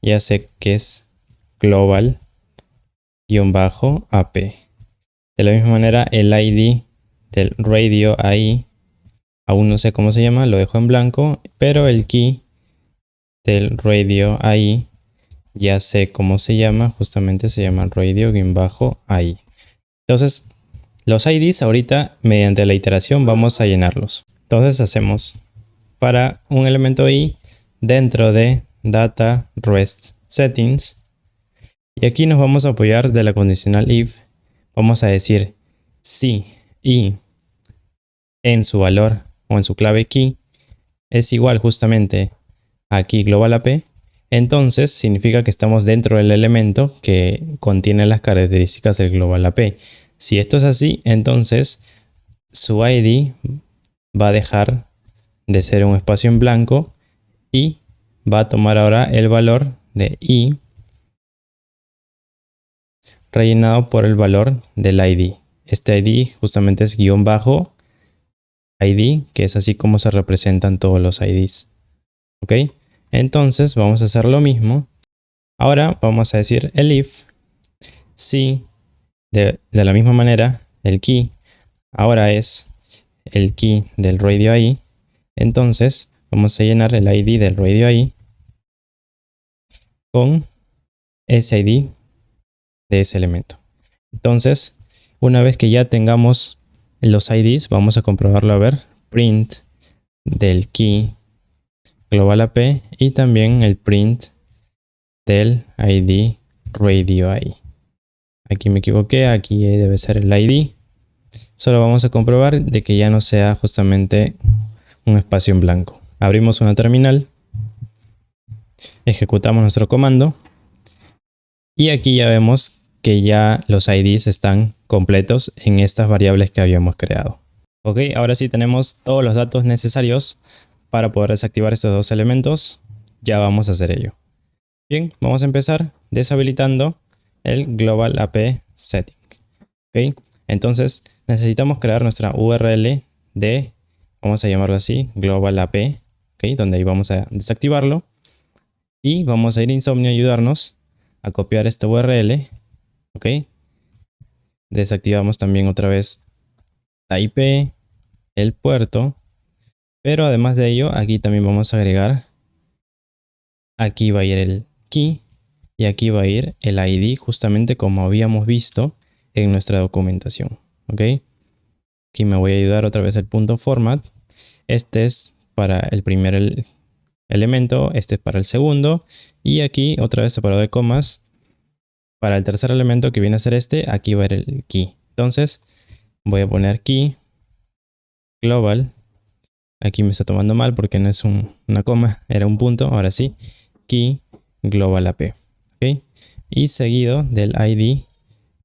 ya sé que es Global-AP. De la misma manera el ID del Radio AI, aún no sé cómo se llama, lo dejo en blanco, pero el key del Radio AI ya sé cómo se llama, justamente se llama Radio-AI. Entonces los IDs ahorita mediante la iteración vamos a llenarlos. Entonces hacemos para un elemento i dentro de data rest settings y aquí nos vamos a apoyar de la condicional if. Vamos a decir si i en su valor o en su clave key es igual justamente aquí global AP, entonces significa que estamos dentro del elemento que contiene las características del global AP. Si esto es así, entonces su ID va a dejar de ser un espacio en blanco y va a tomar ahora el valor de i rellenado por el valor del ID. Este ID justamente es guión bajo ID, que es así como se representan todos los IDs. ¿Ok? Entonces vamos a hacer lo mismo. Ahora vamos a decir el if si de la misma manera el key ahora es el key del Radio AI, entonces vamos a llenar el ID del Radio AI con ese ID de ese elemento. Entonces, una vez que ya tengamos los IDs, vamos a comprobarlo. A ver, print del key global AP y también el print del ID Radio AI. Aquí me equivoqué, aquí debe ser el ID. Solo vamos a comprobar de que ya no sea justamente un espacio en blanco. Abrimos una terminal, ejecutamos nuestro comando y aquí ya vemos que ya los IDs están completos en estas variables que habíamos creado. Ok, ahora sí tenemos todos los datos necesarios para poder desactivar estos dos elementos. Ya vamos a hacer ello. Bien, vamos a empezar deshabilitando el Global AP Setting. Ok, entonces necesitamos crear nuestra URL de vamos a llamarlo así, global AP, ¿ok? Donde ahí vamos a desactivarlo. Y vamos a ir a Insomnio a ayudarnos a copiar este URL, ¿ok? Desactivamos también otra vez la IP, el puerto, pero además de ello, aquí también vamos a agregar, aquí va a ir el key y aquí va a ir el ID, justamente como habíamos visto en nuestra documentación, ¿ok? Aquí me voy a ayudar otra vez el punto format. Este es para el primer elemento, este es para el segundo, y aquí otra vez separado de comas. Para el tercer elemento, que viene a ser este, aquí va a ir el key. Entonces voy a poner key global. Aquí me está tomando mal porque no es una coma, era un punto. Ahora sí, key global AP, ¿ok? Y seguido del ID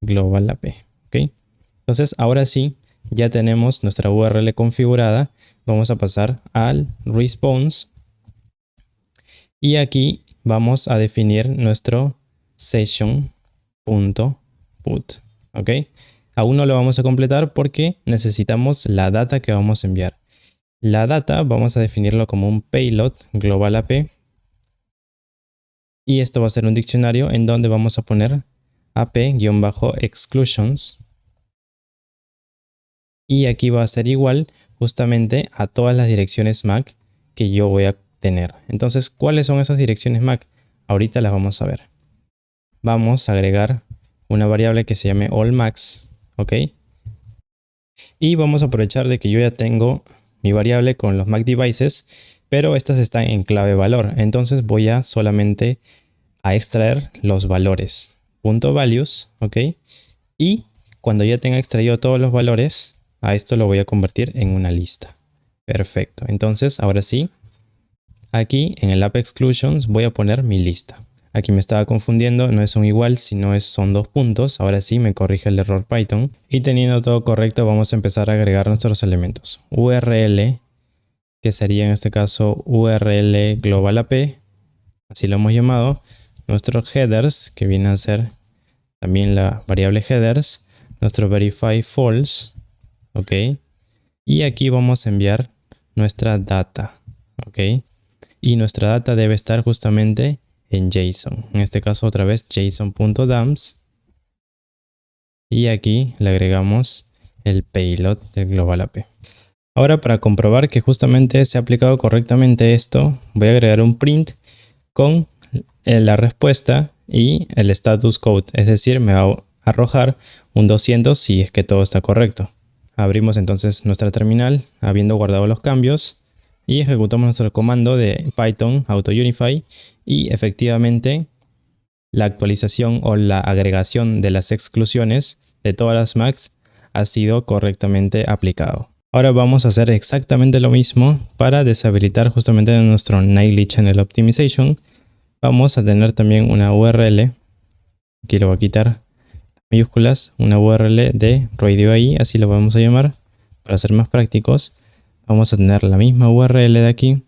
global AP, ¿ok? Entonces ahora sí, ya tenemos nuestra URL configurada. Vamos a pasar al response. Y aquí vamos a definir nuestro session.put, ¿ok? Aún no lo vamos a completar porque necesitamos la data que vamos a enviar. La data vamos a definirlo como un payload global AP. Y esto va a ser un diccionario en donde vamos a poner AP-exclusions. Y aquí va a ser igual justamente a todas las direcciones MAC que yo voy a tener. Entonces, ¿cuáles son esas direcciones MAC? Ahorita las vamos a ver. Vamos a agregar una variable que se llame allMacs, ¿ok? Y vamos a aprovechar de que yo ya tengo mi variable con los Mac devices, pero estas están en clave valor. Entonces voy a solamente a extraer los valores. .values, ¿ok? Y cuando ya tenga extraído todos los valores, a esto lo voy a convertir en una lista. Perfecto. Entonces, ahora sí, aquí en el app exclusions voy a poner mi lista. Aquí me estaba confundiendo, no es un igual, sino son dos puntos. Ahora sí me corrige el error Python. Y teniendo todo correcto, vamos a empezar a agregar nuestros elementos. URL, que sería en este caso URL global AP, así lo hemos llamado. Nuestros headers, que viene a ser también la variable headers. Nuestro verify false, ok. Y aquí vamos a enviar nuestra data, ok. Y nuestra data debe estar justamente en JSON. En este caso otra vez json.dumps. Y aquí le agregamos el payload del global AP. Ahora, para comprobar que justamente se ha aplicado correctamente esto, voy a agregar un print con la respuesta y el status code. Es decir, me va a arrojar un 200 si es que todo está correcto. Abrimos entonces nuestra terminal habiendo guardado los cambios. Y ejecutamos nuestro comando de Python AutoUnify y efectivamente la actualización o la agregación de las exclusiones de todas las Macs ha sido correctamente aplicado. Ahora vamos a hacer exactamente lo mismo para deshabilitar justamente nuestro Nightly Channel Optimization. Vamos a tener también una URL, aquí lo voy a quitar mayúsculas, una URL de Radio AI, así lo vamos a llamar para ser más prácticos. Vamos a tener la misma URL de aquí.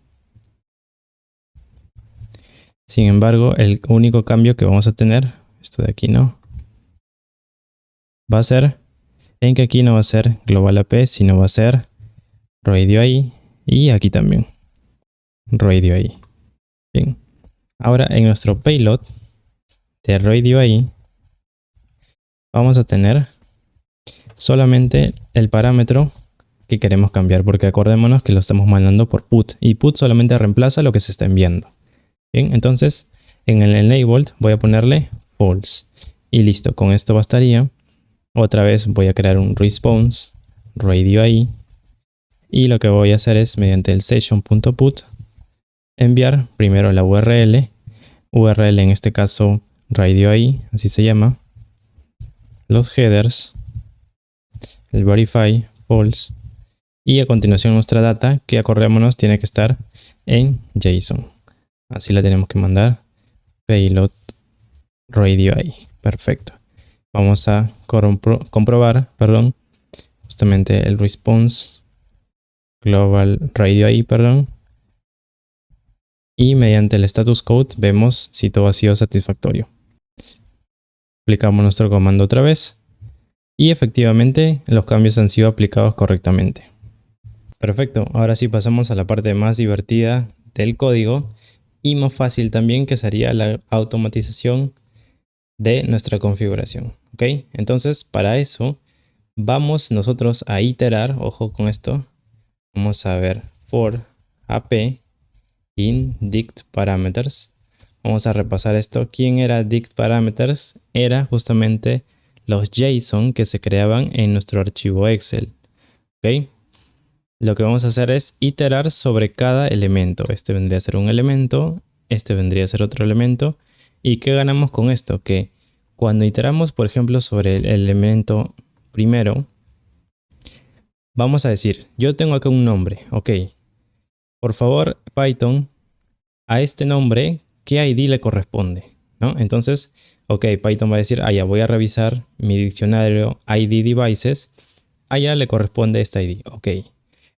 Sin embargo, el único cambio que vamos a tener, esto de aquí no, va a ser en que aquí no va a ser global AP, sino va a ser Radio AI y aquí también Radio AI. Bien. Ahora en nuestro payload de Radio AI vamos a tener solamente el parámetro que queremos cambiar, porque acordémonos que lo estamos mandando por put y put solamente reemplaza lo que se está enviando. Bien, entonces en el enabled voy a ponerle false y listo, con esto bastaría. Otra vez voy a crear un response Radio AI y lo que voy a hacer es mediante el session.put enviar primero la URL en este caso Radio AI, así se llama, los headers, el verify false y a continuación nuestra data, que acordémonos tiene que estar en JSON. Así la tenemos que mandar. Payload Radio AI. Perfecto. Vamos a comprobar, justamente el response global Radio AI, y mediante el status code vemos si todo ha sido satisfactorio. Aplicamos nuestro comando otra vez y efectivamente los cambios han sido aplicados correctamente. Perfecto, ahora sí pasamos a la parte más divertida del código y más fácil también, que sería la automatización de nuestra configuración. ¿Ok? Entonces, para eso vamos nosotros a iterar, ojo con esto, vamos a ver for ap in dict parameters. Vamos a repasar esto. ¿Quién era dict parameters? Era justamente los JSON que se creaban en nuestro archivo Excel. ¿Ok? Lo que vamos a hacer es iterar sobre cada elemento. Este vendría a ser un elemento, este vendría a ser otro elemento. ¿Y qué ganamos con esto? Que cuando iteramos, por ejemplo, sobre el elemento primero, vamos a decir, yo tengo acá un nombre, ok. Por favor, Python, a este nombre, ¿qué ID le corresponde? ¿No? Entonces, ok, Python va a decir, ya voy a revisar mi diccionario ID devices. Allá le corresponde esta ID, ok.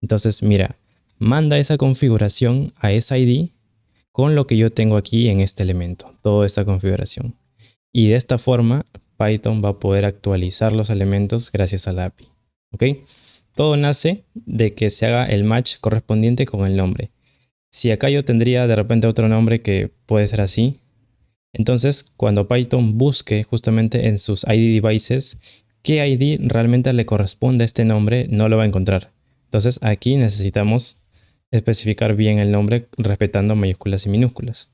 Entonces, mira, manda esa configuración a esa ID con lo que yo tengo aquí en este elemento, toda esta configuración. Y de esta forma, Python va a poder actualizar los elementos gracias a la API. ¿Ok? Todo nace de que se haga el match correspondiente con el nombre. Si acá yo tendría de repente otro nombre que puede ser así, entonces cuando Python busque justamente en sus ID devices qué ID realmente le corresponde a este nombre, no lo va a encontrar. Entonces aquí necesitamos especificar bien el nombre respetando mayúsculas y minúsculas.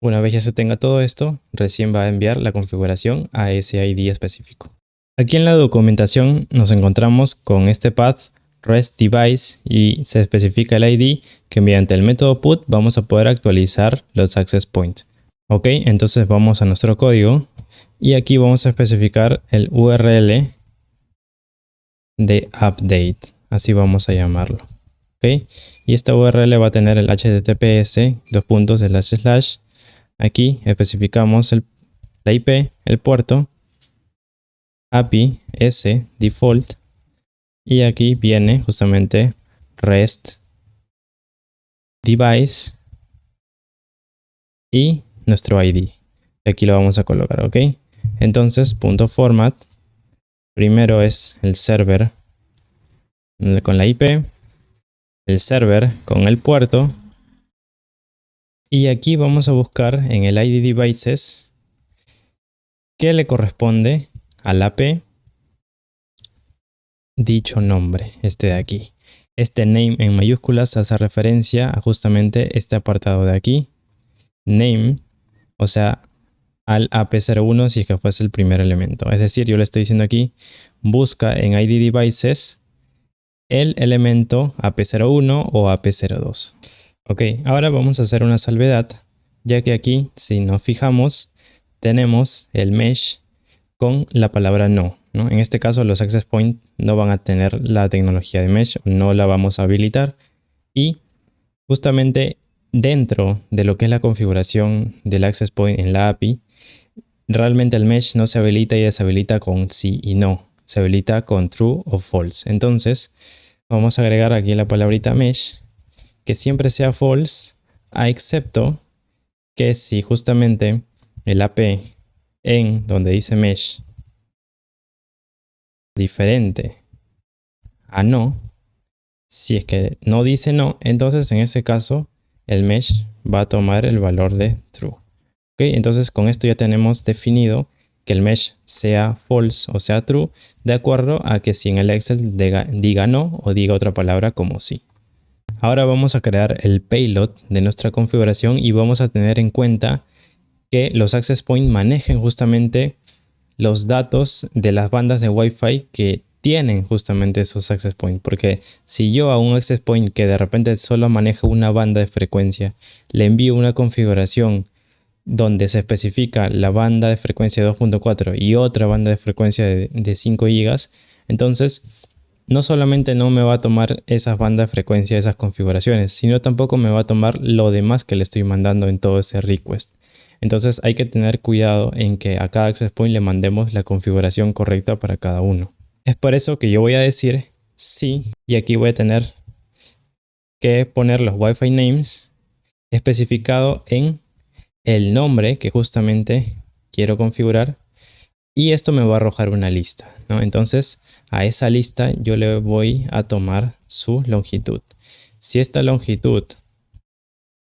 Una vez ya se tenga todo esto, recién va a enviar la configuración a ese ID específico. Aquí en la documentación nos encontramos con este path REST device y se especifica el ID que mediante el método put vamos a poder actualizar los access points. Ok, entonces vamos a nuestro código y aquí vamos a especificar el URL de update, así vamos a llamarlo. Ok, y esta URL va a tener el https // aquí especificamos la IP, el puerto, API S default, y aquí viene justamente REST device y nuestro ID. Aquí lo vamos a colocar, ok. Entonces, .format, primero es el server con la IP, el server con el puerto, y aquí vamos a buscar en el ID devices qué le corresponde al AP dicho nombre, este de aquí. Este name en mayúsculas hace referencia a justamente este apartado de aquí. Name, o sea, al AP01 si es que fuese el primer elemento. Es decir, yo le estoy diciendo aquí, busca en ID devices el elemento AP01 o AP02. Ok, ahora vamos a hacer una salvedad, ya que aquí, si nos fijamos, tenemos el mesh con la palabra no. En este caso, los access points no van a tener la tecnología de mesh, no la vamos a habilitar. Y justamente dentro de lo que es la configuración del access point en la API, realmente el mesh no se habilita y deshabilita con sí y no. Se habilita con true o false. Entonces, vamos a agregar aquí la palabrita mesh, que siempre sea false, excepto que si justamente el AP en donde dice mesh diferente a no, si es que no dice no, entonces en ese caso el mesh va a tomar el valor de true. ¿Okay? Entonces con esto ya tenemos definido que el mesh sea false o sea true, de acuerdo a que si en el Excel diga no o diga otra palabra como sí. Ahora vamos a crear el payload de nuestra configuración y vamos a tener en cuenta que los access points manejen justamente los datos de las bandas de Wi-Fi que tienen justamente esos access points. Porque si yo a un access point que de repente solo maneja una banda de frecuencia le envío una configuración donde se especifica la banda de frecuencia 2.4 y otra banda de frecuencia de 5 GB, entonces no solamente no me va a tomar esas bandas de frecuencia, esas configuraciones, sino tampoco me va a tomar lo demás que le estoy mandando en todo ese request. Entonces hay que tener cuidado en que a cada access point le mandemos la configuración correcta para cada uno. Es por eso que yo voy a decir sí, y aquí voy a tener que poner los Wi-Fi names especificado en el nombre que justamente quiero configurar y esto me va a arrojar una lista, ¿no? Entonces a esa lista yo le voy a tomar su longitud. Si esta longitud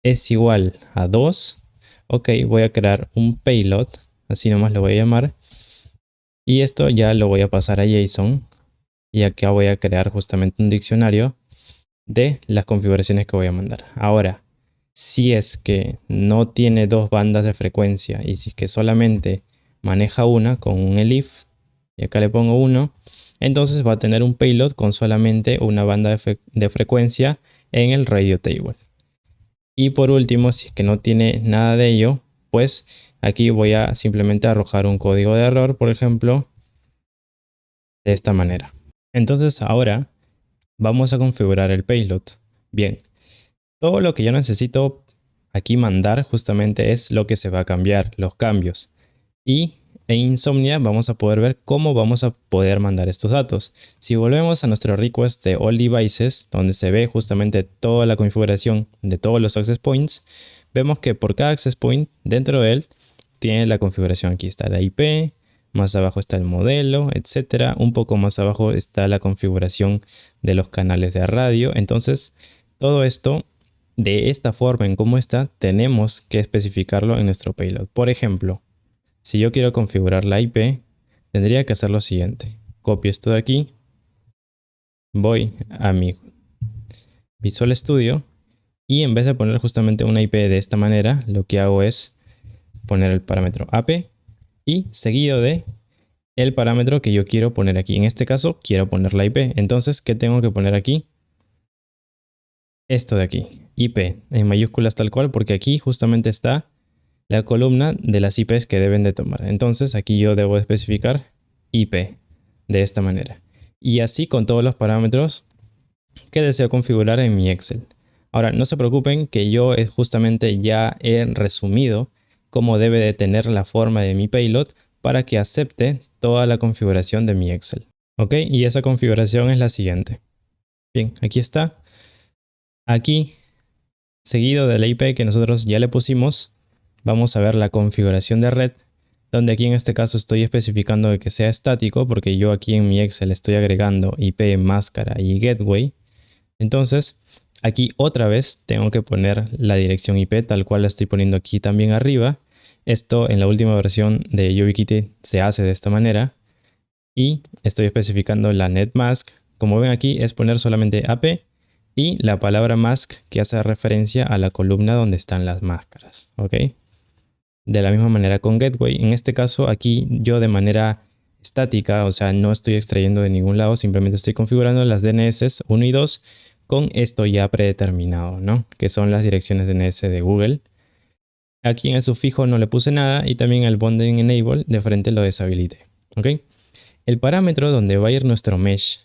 es igual a 2, ok, voy a crear un payload, así nomás lo voy a llamar, y esto ya lo voy a pasar a JSON, y acá voy a crear justamente un diccionario de las configuraciones que voy a mandar. Ahora, si es que no tiene dos bandas de frecuencia y si es que solamente maneja una con un elif, y acá le pongo 1, entonces va a tener un payload con solamente una banda de frecuencia en el radio table. Y por último, si es que no tiene nada de ello, pues aquí voy a simplemente arrojar un código de error, por ejemplo, de esta manera. Entonces ahora vamos a configurar el payload. Bien, todo lo que yo necesito aquí mandar justamente es lo que se va a cambiar, los cambios. Y en Insomnia vamos a poder ver cómo vamos a poder mandar estos datos. Si volvemos a nuestro request de All Devices, donde se ve justamente toda la configuración de todos los access points, vemos que por cada access point dentro de él tiene la configuración. Aquí está la IP, más abajo está el modelo, etcétera. Un poco más abajo está la configuración de los canales de radio. Entonces, todo esto de esta forma en cómo está, tenemos que especificarlo en nuestro payload. Por ejemplo, si yo quiero configurar la IP, tendría que hacer lo siguiente. Copio esto de aquí, voy a mi Visual Studio y en vez de poner justamente una IP de esta manera, lo que hago es poner el parámetro AP y seguido de el parámetro que yo quiero poner aquí. En este caso, quiero poner la IP. Entonces, ¿qué tengo que poner aquí? Esto de aquí, IP, en mayúsculas tal cual, porque aquí justamente está la columna de las IPs que deben de tomar. Entonces aquí yo debo especificar IP de esta manera. Y así con todos los parámetros que deseo configurar en mi Excel. Ahora, no se preocupen que yo justamente ya he resumido cómo debe de tener la forma de mi payload para que acepte toda la configuración de mi Excel. Ok, y esa configuración es la siguiente. Bien, aquí está. Aquí, seguido de la IP que nosotros ya le pusimos, vamos a ver la configuración de red, donde aquí en este caso estoy especificando de que sea estático, porque yo aquí en mi Excel estoy agregando IP, máscara y gateway. Entonces, aquí otra vez tengo que poner la dirección IP tal cual la estoy poniendo aquí también arriba. Esto en la última versión de YubiKeyti se hace de esta manera. Y estoy especificando la netmask. Como ven aquí es poner solamente AP y la palabra mask que hace referencia a la columna donde están las máscaras. ¿Ok? De la misma manera con gateway. En este caso aquí yo de manera estática, o sea, no estoy extrayendo de ningún lado, simplemente estoy configurando las DNS 1 y 2 con esto ya predeterminado, ¿no? Que son las direcciones DNS de Google. Aquí en el sufijo no le puse nada y también el bonding enable de frente lo deshabilité. ¿Ok? El parámetro donde va a ir nuestro mesh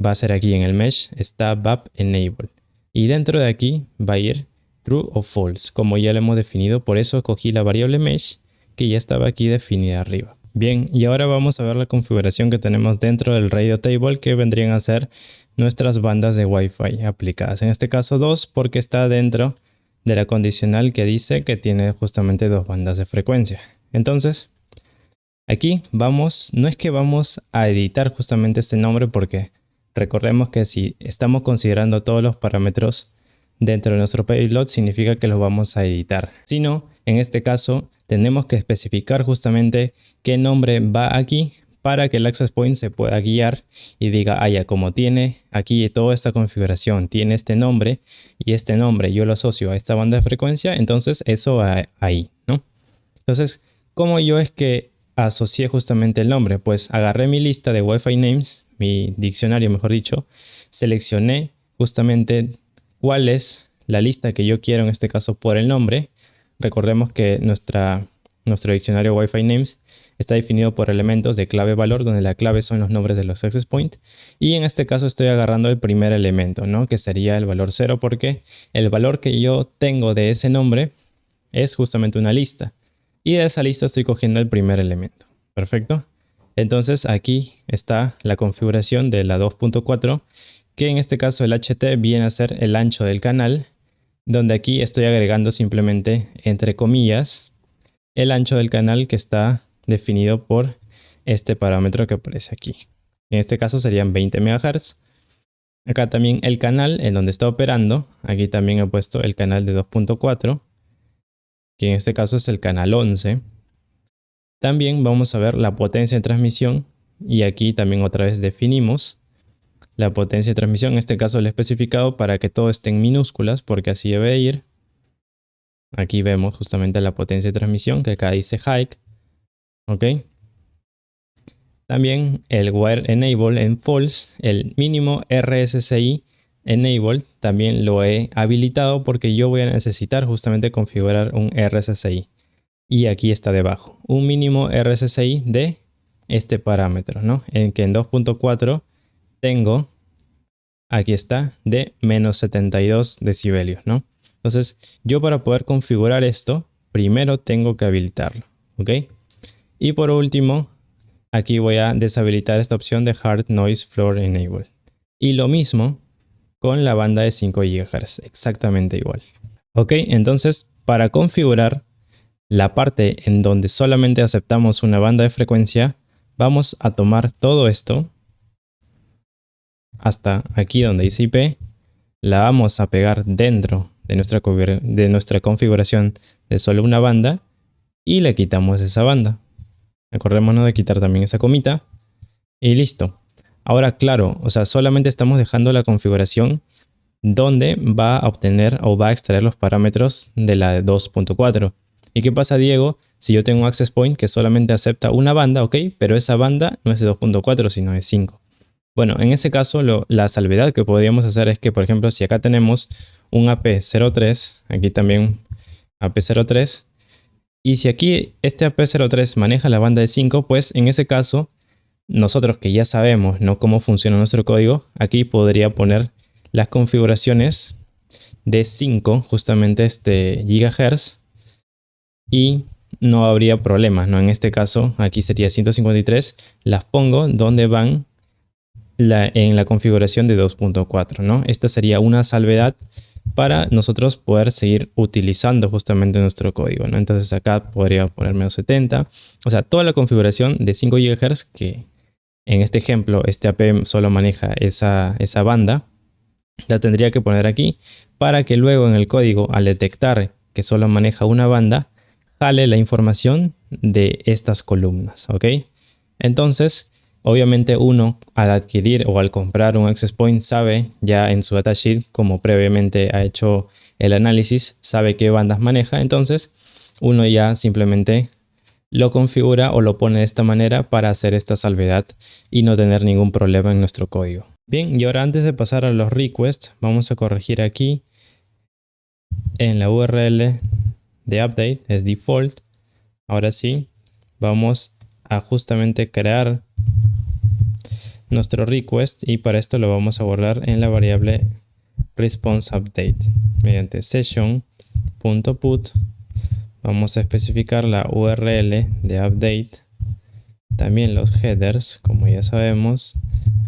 va a ser aquí en el mesh, está BAP enable. Y dentro de aquí va a ir true o false, como ya lo hemos definido. Por eso escogí la variable mesh que ya estaba aquí definida arriba. Bien, y ahora vamos a ver la configuración que tenemos dentro del radio table, que vendrían a ser nuestras bandas de Wi-Fi aplicadas. En este caso 2, porque está dentro de la condicional que dice que tiene justamente 2 bandas de frecuencia. Entonces, aquí vamos, no es que vamos a editar justamente este nombre, porque recordemos que si estamos considerando todos los parámetros dentro de nuestro payload, significa que los vamos a editar. Si no, en este caso, tenemos que especificar justamente qué nombre va aquí para que el access point se pueda guiar y diga, ya como tiene aquí toda esta configuración, tiene este nombre y este nombre yo lo asocio a esta banda de frecuencia, entonces eso va ahí, ¿no? Entonces, ¿cómo yo es que asocié justamente el nombre? Pues agarré mi lista de Wi-Fi names, mi diccionario mejor dicho, seleccioné justamente cuál es la lista que yo quiero, en este caso por el nombre. Recordemos que nuestro diccionario Wi-Fi names está definido por elementos de clave valor, donde la clave son los nombres de los access points. Y en este caso estoy agarrando el primer elemento, ¿no? Que sería el valor 0, porque el valor que yo tengo de ese nombre es justamente una lista. Y de esa lista estoy cogiendo el primer elemento. Perfecto. Entonces aquí está la configuración de la 2.4, que en este caso el HT viene a ser el ancho del canal, donde aquí estoy agregando simplemente, entre comillas, el ancho del canal que está definido por este parámetro que aparece aquí. En este caso serían 20 MHz. Acá también el canal en donde está operando. Aquí también he puesto el canal de 2.4, que en este caso es el canal 11. También vamos a ver la potencia de transmisión. Y aquí también otra vez definimos la potencia de transmisión. En este caso lo he especificado para que todo esté en minúsculas, porque así debe ir. Aquí vemos justamente la potencia de transmisión, que acá dice high. ¿Ok? También el Wire Enable en False, el mínimo RSSI Enable, también lo he habilitado porque yo voy a necesitar justamente configurar un RSSI. Y aquí está debajo, un mínimo RSSI de este parámetro, ¿no? En que en 2.4 tengo, aquí está, de menos 72 decibelios, ¿no? Entonces, yo para poder configurar esto, primero tengo que habilitarlo, ¿ok? Y por último, aquí voy a deshabilitar esta opción de Hard Noise Floor Enable. Y lo mismo con la banda de 5 GHz, exactamente igual. Ok, entonces para configurar la parte en donde solamente aceptamos una banda de frecuencia, vamos a tomar todo esto hasta aquí donde dice IP, la vamos a pegar dentro de nuestra configuración de solo una banda y le quitamos esa banda. Acordémonos de quitar también esa comita y listo. Ahora, claro, o sea, solamente estamos dejando la configuración donde va a obtener o va a extraer los parámetros de la 2.4. ¿Y qué pasa, Diego? Si yo tengo un access point que solamente acepta una banda, ok, pero esa banda no es de 2.4, sino de 5. Bueno, en ese caso, la salvedad que podríamos hacer es que, por ejemplo, si acá tenemos un AP03, aquí también AP03, y si aquí este AP03 maneja la banda de 5, pues en ese caso, nosotros que ya sabemos, ¿no?, cómo funciona nuestro código, aquí podría poner las configuraciones de 5, justamente gigahertz, y no habría problemas, ¿no? En este caso, aquí sería 153, las pongo donde van en la configuración de 2.4, ¿no? Esta sería una salvedad para nosotros poder seguir utilizando justamente nuestro código, ¿no? Entonces acá podría poner menos 70, o sea, toda la configuración de 5 GHz que en este ejemplo este AP solo maneja esa banda, la tendría que poner aquí para que luego en el código, al detectar que solo maneja una banda, jale la información de estas columnas, ¿ok? Entonces, obviamente uno al adquirir o al comprar un access point sabe ya en su datasheet, como previamente ha hecho el análisis, sabe qué bandas maneja. Entonces uno ya simplemente lo configura o lo pone de esta manera para hacer esta salvedad y no tener ningún problema en nuestro código. Bien, y ahora antes de pasar a los requests, vamos a corregir aquí en la URL de update, es default. Ahora sí, vamos a justamente crear nuestro request y para esto lo vamos a guardar en la variable response update mediante session.put. Vamos a especificar la URL de update, también los headers, como ya sabemos,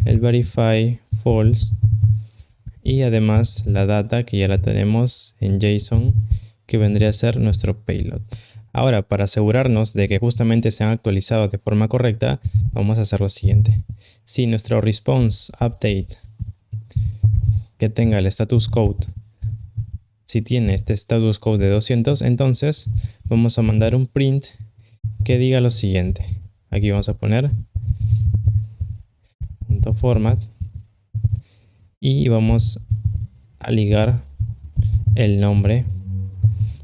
el verify false y además la data que ya la tenemos en JSON, que vendría a ser nuestro payload. Ahora, para asegurarnos de que justamente se han actualizado de forma correcta, vamos a hacer lo siguiente. Si nuestro response update que tenga el status code, si tiene este status code de 200, entonces vamos a mandar un print que diga lo siguiente. Aquí vamos a poner .format y vamos a ligar el nombre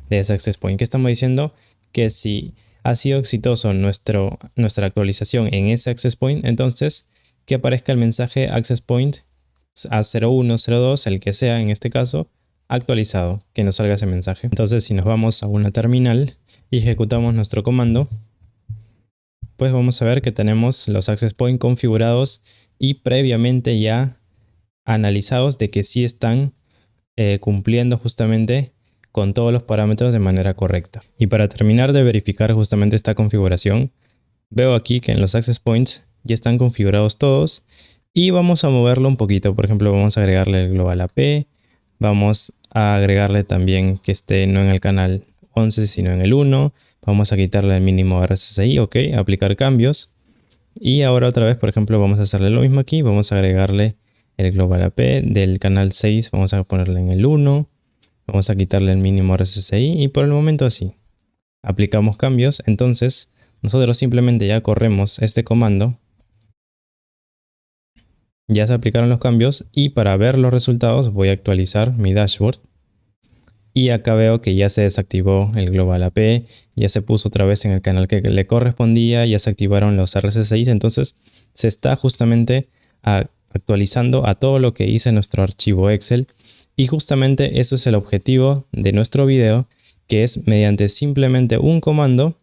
de ese access point. ¿Qué estamos diciendo? Que si ha sido exitoso nuestra actualización en ese access point, entonces que aparezca el mensaje access point A01, 02, el que sea en este caso, actualizado, que nos salga ese mensaje. Entonces si nos vamos a una terminal y ejecutamos nuestro comando, pues vamos a ver que tenemos los access point configurados y previamente ya analizados de que sí están cumpliendo justamente con todos los parámetros de manera correcta. Y para terminar de verificar justamente esta configuración, veo aquí que en los access points ya están configurados todos y vamos a moverlo un poquito. Por ejemplo, vamos a agregarle el global AP, vamos a agregarle también que esté no en el canal 11 sino en el 1, vamos a quitarle el mínimo RSSI, ok, aplicar cambios. Y ahora otra vez, por ejemplo, vamos a hacerle lo mismo aquí. Vamos a agregarle el Global AP del canal 6. Vamos a ponerle en el 1. Vamos a quitarle el mínimo RSSI y por el momento así. Aplicamos cambios. Entonces nosotros simplemente ya corremos este comando. Ya se aplicaron los cambios y para ver los resultados voy a actualizar mi dashboard. Y acá veo que ya se desactivó el Global AP, ya se puso otra vez en el canal que le correspondía, ya se activaron los RSSI, entonces se está justamente actualizando a todo lo que hice en nuestro archivo Excel. Y justamente eso es el objetivo de nuestro video, que es mediante simplemente un comando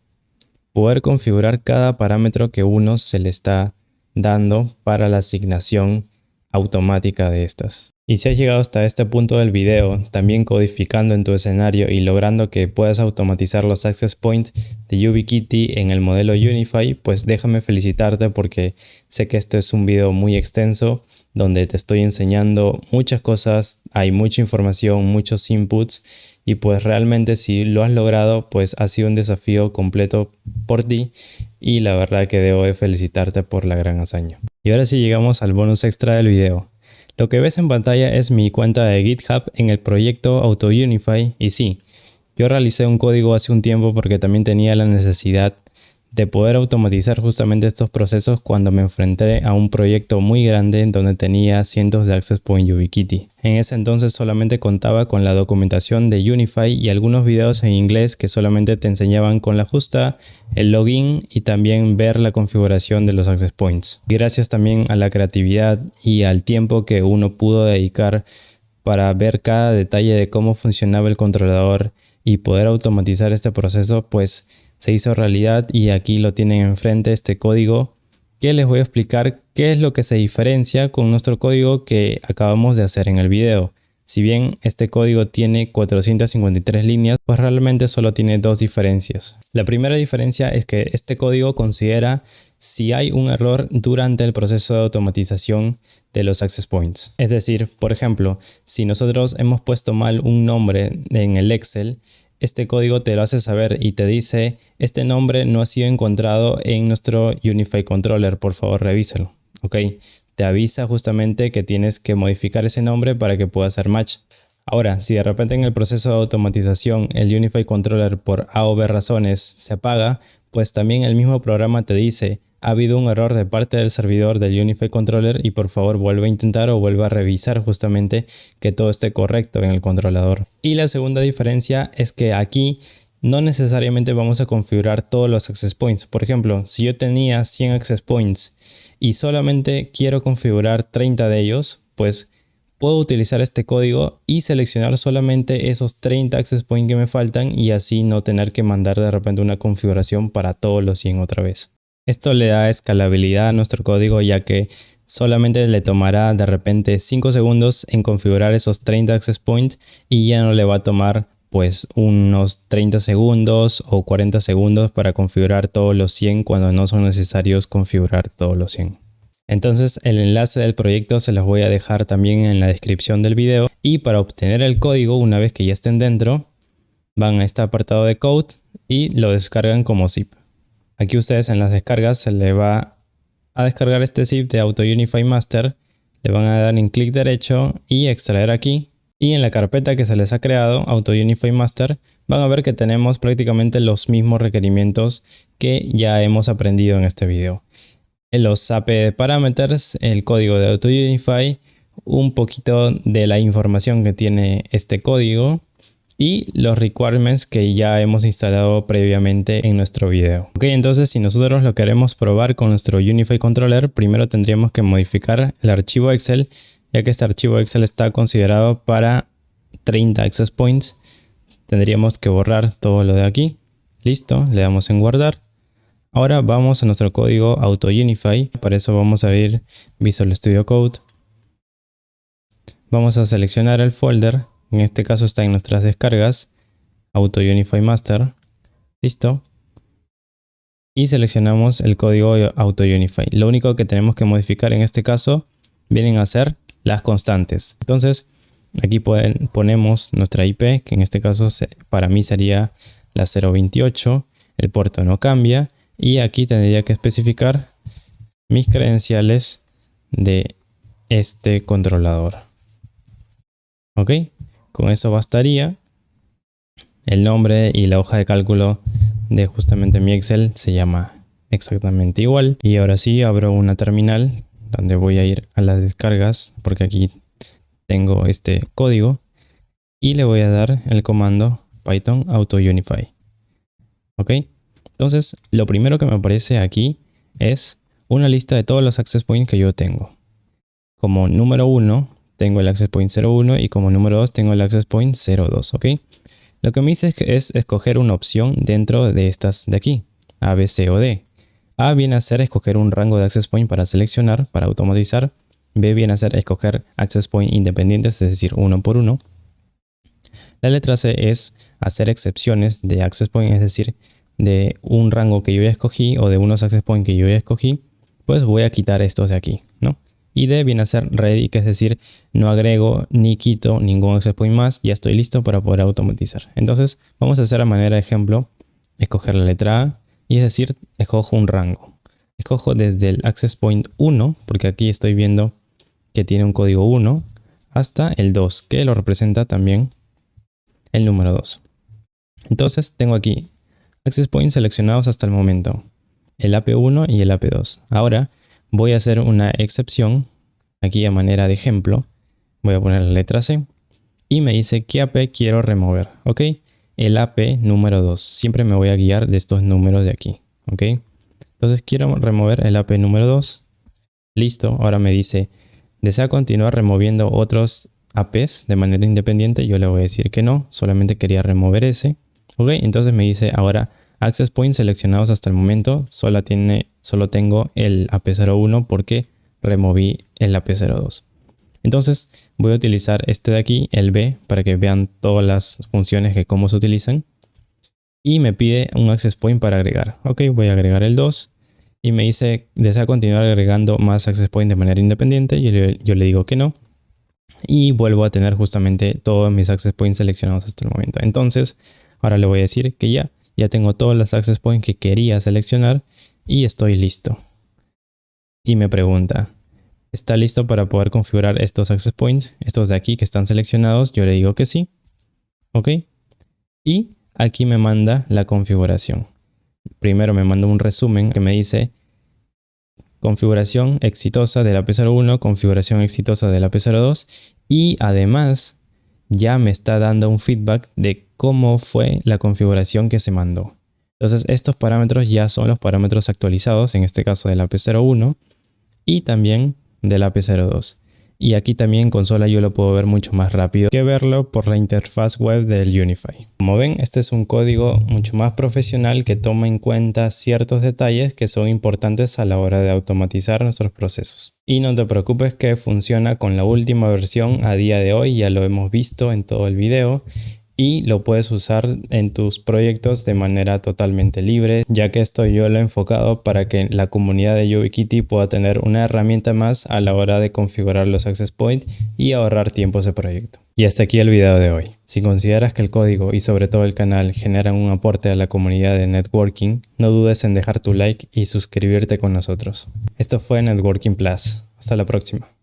poder configurar cada parámetro que uno se le está dando para la asignación automática de estas. Y si has llegado hasta este punto del video, también codificando en tu escenario y logrando que puedas automatizar los access points de YubiKitty en el modelo Unify, pues déjame felicitarte porque sé que este es un video muy extenso donde te estoy enseñando muchas cosas, hay mucha información, muchos inputs y pues realmente si lo has logrado pues ha sido un desafío completo por ti y la verdad que debo de felicitarte por la gran hazaña. Y ahora sí llegamos al bonus extra del video. Lo que ves en pantalla es mi cuenta de GitHub en el proyecto AutoUnify y sí, yo realicé un código hace un tiempo porque también tenía la necesidad de poder automatizar justamente estos procesos cuando me enfrenté a un proyecto muy grande donde tenía cientos de access point YubiKitty. En ese entonces solamente contaba con la documentación de Unify y algunos videos en inglés que solamente te enseñaban con la justa, el login y también ver la configuración de los access points. Y gracias también a la creatividad y al tiempo que uno pudo dedicar para ver cada detalle de cómo funcionaba el controlador y poder automatizar este proceso, pues se hizo realidad y aquí lo tienen enfrente este código que les voy a explicar qué es lo que se diferencia con nuestro código que acabamos de hacer en el video. Si bien este código tiene 453 líneas, pues realmente solo tiene dos diferencias. La primera diferencia es que este código considera si hay un error durante el proceso de automatización de los access points. Es decir, por ejemplo, si nosotros hemos puesto mal un nombre en el Excel, este código te lo hace saber y te dice este nombre no ha sido encontrado en nuestro Unify Controller, por favor revísalo. Ok, te avisa justamente que tienes que modificar ese nombre para que pueda hacer match. Ahora, si de repente en el proceso de automatización el Unify Controller por A o B razones se apaga, pues también el mismo programa te dice ha habido un error de parte del servidor del Unify Controller y por favor vuelve a intentar o vuelve a revisar justamente que todo esté correcto en el controlador. Y la segunda diferencia es que aquí no necesariamente vamos a configurar todos los access points. Por ejemplo, si yo tenía 100 access points y solamente quiero configurar 30 de ellos, pues puedo utilizar este código y seleccionar solamente esos 30 access points que me faltan y así no tener que mandar de repente una configuración para todos los 100 otra vez. Esto le da escalabilidad a nuestro código ya que solamente le tomará de repente 5 segundos en configurar esos 30 access points y ya no le va a tomar pues unos 30 segundos o 40 segundos para configurar todos los 100 cuando no son necesarios configurar todos los 100. Entonces el enlace del proyecto se los voy a dejar también en la descripción del video y para obtener el código una vez que ya estén dentro van a este apartado de code y lo descargan como zip. Aquí ustedes en las descargas se le va a descargar este zip de AutoUnify Master, le van a dar en clic derecho y extraer aquí y en la carpeta que se les ha creado AutoUnify Master van a ver que tenemos prácticamente los mismos requerimientos que ya hemos aprendido en este video. Los AP parameters, el código de AutoUnify, un poquito de la información que tiene este código y los requirements que ya hemos instalado previamente en nuestro video. Ok, entonces si nosotros lo queremos probar con nuestro Unify Controller, primero tendríamos que modificar el archivo Excel, ya que este archivo Excel está considerado para 30 access points. Tendríamos que borrar todo lo de aquí. Listo, le damos en guardar. Ahora vamos a nuestro código AutoUnify. Para eso vamos a ir Visual Studio Code. Vamos a seleccionar el folder. En este caso está en nuestras descargas, AutoUnify Master, listo. Y seleccionamos el código AutoUnify. Lo único que tenemos que modificar en este caso vienen a ser las constantes. Entonces aquí ponemos nuestra IP, que en este caso para mí sería la 028, el puerto no cambia. Y aquí tendría que especificar mis credenciales de este controlador. Ok, con eso bastaría. El nombre y la hoja de cálculo de justamente mi Excel se llama exactamente igual. Y ahora sí abro una terminal donde voy a ir a las descargas, porque aquí tengo este código, y le voy a dar el comando Python Auto Unify. Ok, entonces lo primero que me aparece aquí es una lista de todos los access points que yo tengo. Como número 1 tengo el access point 01 y como número 2 tengo el access point 02. Ok, lo que me dice es escoger una opción dentro de estas de aquí, A, B, C o D. A viene a ser escoger un rango de access point para seleccionar, para automatizar. B viene a ser escoger access point independientes, es decir, uno por uno. La letra C es hacer excepciones de access point, es decir, de un rango que yo ya escogí o de unos access point que yo ya escogí, pues voy a quitar estos de aquí, ¿no? Y D viene a ser ready, que es decir, no agrego ni quito ningún access point más, ya estoy listo para poder automatizar. Entonces vamos a hacer a manera de ejemplo, escoger la letra A, y es decir, escojo un rango. Escojo desde el access point 1, porque aquí estoy viendo que tiene un código 1, hasta el 2, que lo representa también el número 2. Entonces tengo aquí access points seleccionados hasta el momento, el AP1 y el AP2. Ahora voy a hacer una excepción, aquí a manera de ejemplo, voy a poner la letra C, y me dice qué AP quiero remover, ¿ok? El AP número 2, siempre me voy a guiar de estos números de aquí, ¿ok? Entonces quiero remover el AP número 2, listo, ahora me dice, ¿desea continuar removiendo otros APs de manera independiente? Yo le voy a decir que no, solamente quería remover ese. Ok, entonces me dice ahora access points seleccionados hasta el momento, solo tengo el AP01 porque removí el AP02. Entonces voy a utilizar este de aquí, el B, para que vean todas las funciones que cómo se utilizan. Y me pide un access point para agregar. Ok, voy a agregar el 2. Y me dice, ¿desea continuar agregando más access point de manera independiente? Y yo le digo que no. Y vuelvo a tener justamente todos mis access points seleccionados hasta el momento. Entonces, ahora le voy a decir que ya tengo todos los access points que quería seleccionar y estoy listo. Y me pregunta, ¿está listo para poder configurar estos access points? Estos de aquí que están seleccionados, yo le digo que sí. Ok. Y aquí me manda la configuración. Primero me manda un resumen que me dice configuración exitosa del AP01, configuración exitosa del AP02 y además ya me está dando un feedback de cómo fue la configuración que se mandó. Entonces estos parámetros ya son los parámetros actualizados, en este caso del AP01 y también del AP02. Y aquí también en consola yo lo puedo ver mucho más rápido que verlo por la interfaz web del Unify. Como ven, este es un código mucho más profesional que toma en cuenta ciertos detalles que son importantes a la hora de automatizar nuestros procesos. Y no te preocupes que funciona con la última versión a día de hoy, ya lo hemos visto en todo el video. Y lo puedes usar en tus proyectos de manera totalmente libre, ya que esto yo lo he enfocado para que la comunidad de YubiKitty pueda tener una herramienta más a la hora de configurar los access points y ahorrar tiempos de proyecto. Y hasta aquí el video de hoy. Si consideras que el código y sobre todo el canal generan un aporte a la comunidad de networking, no dudes en dejar tu like y suscribirte con nosotros. Esto fue Networking Plus. Hasta la próxima.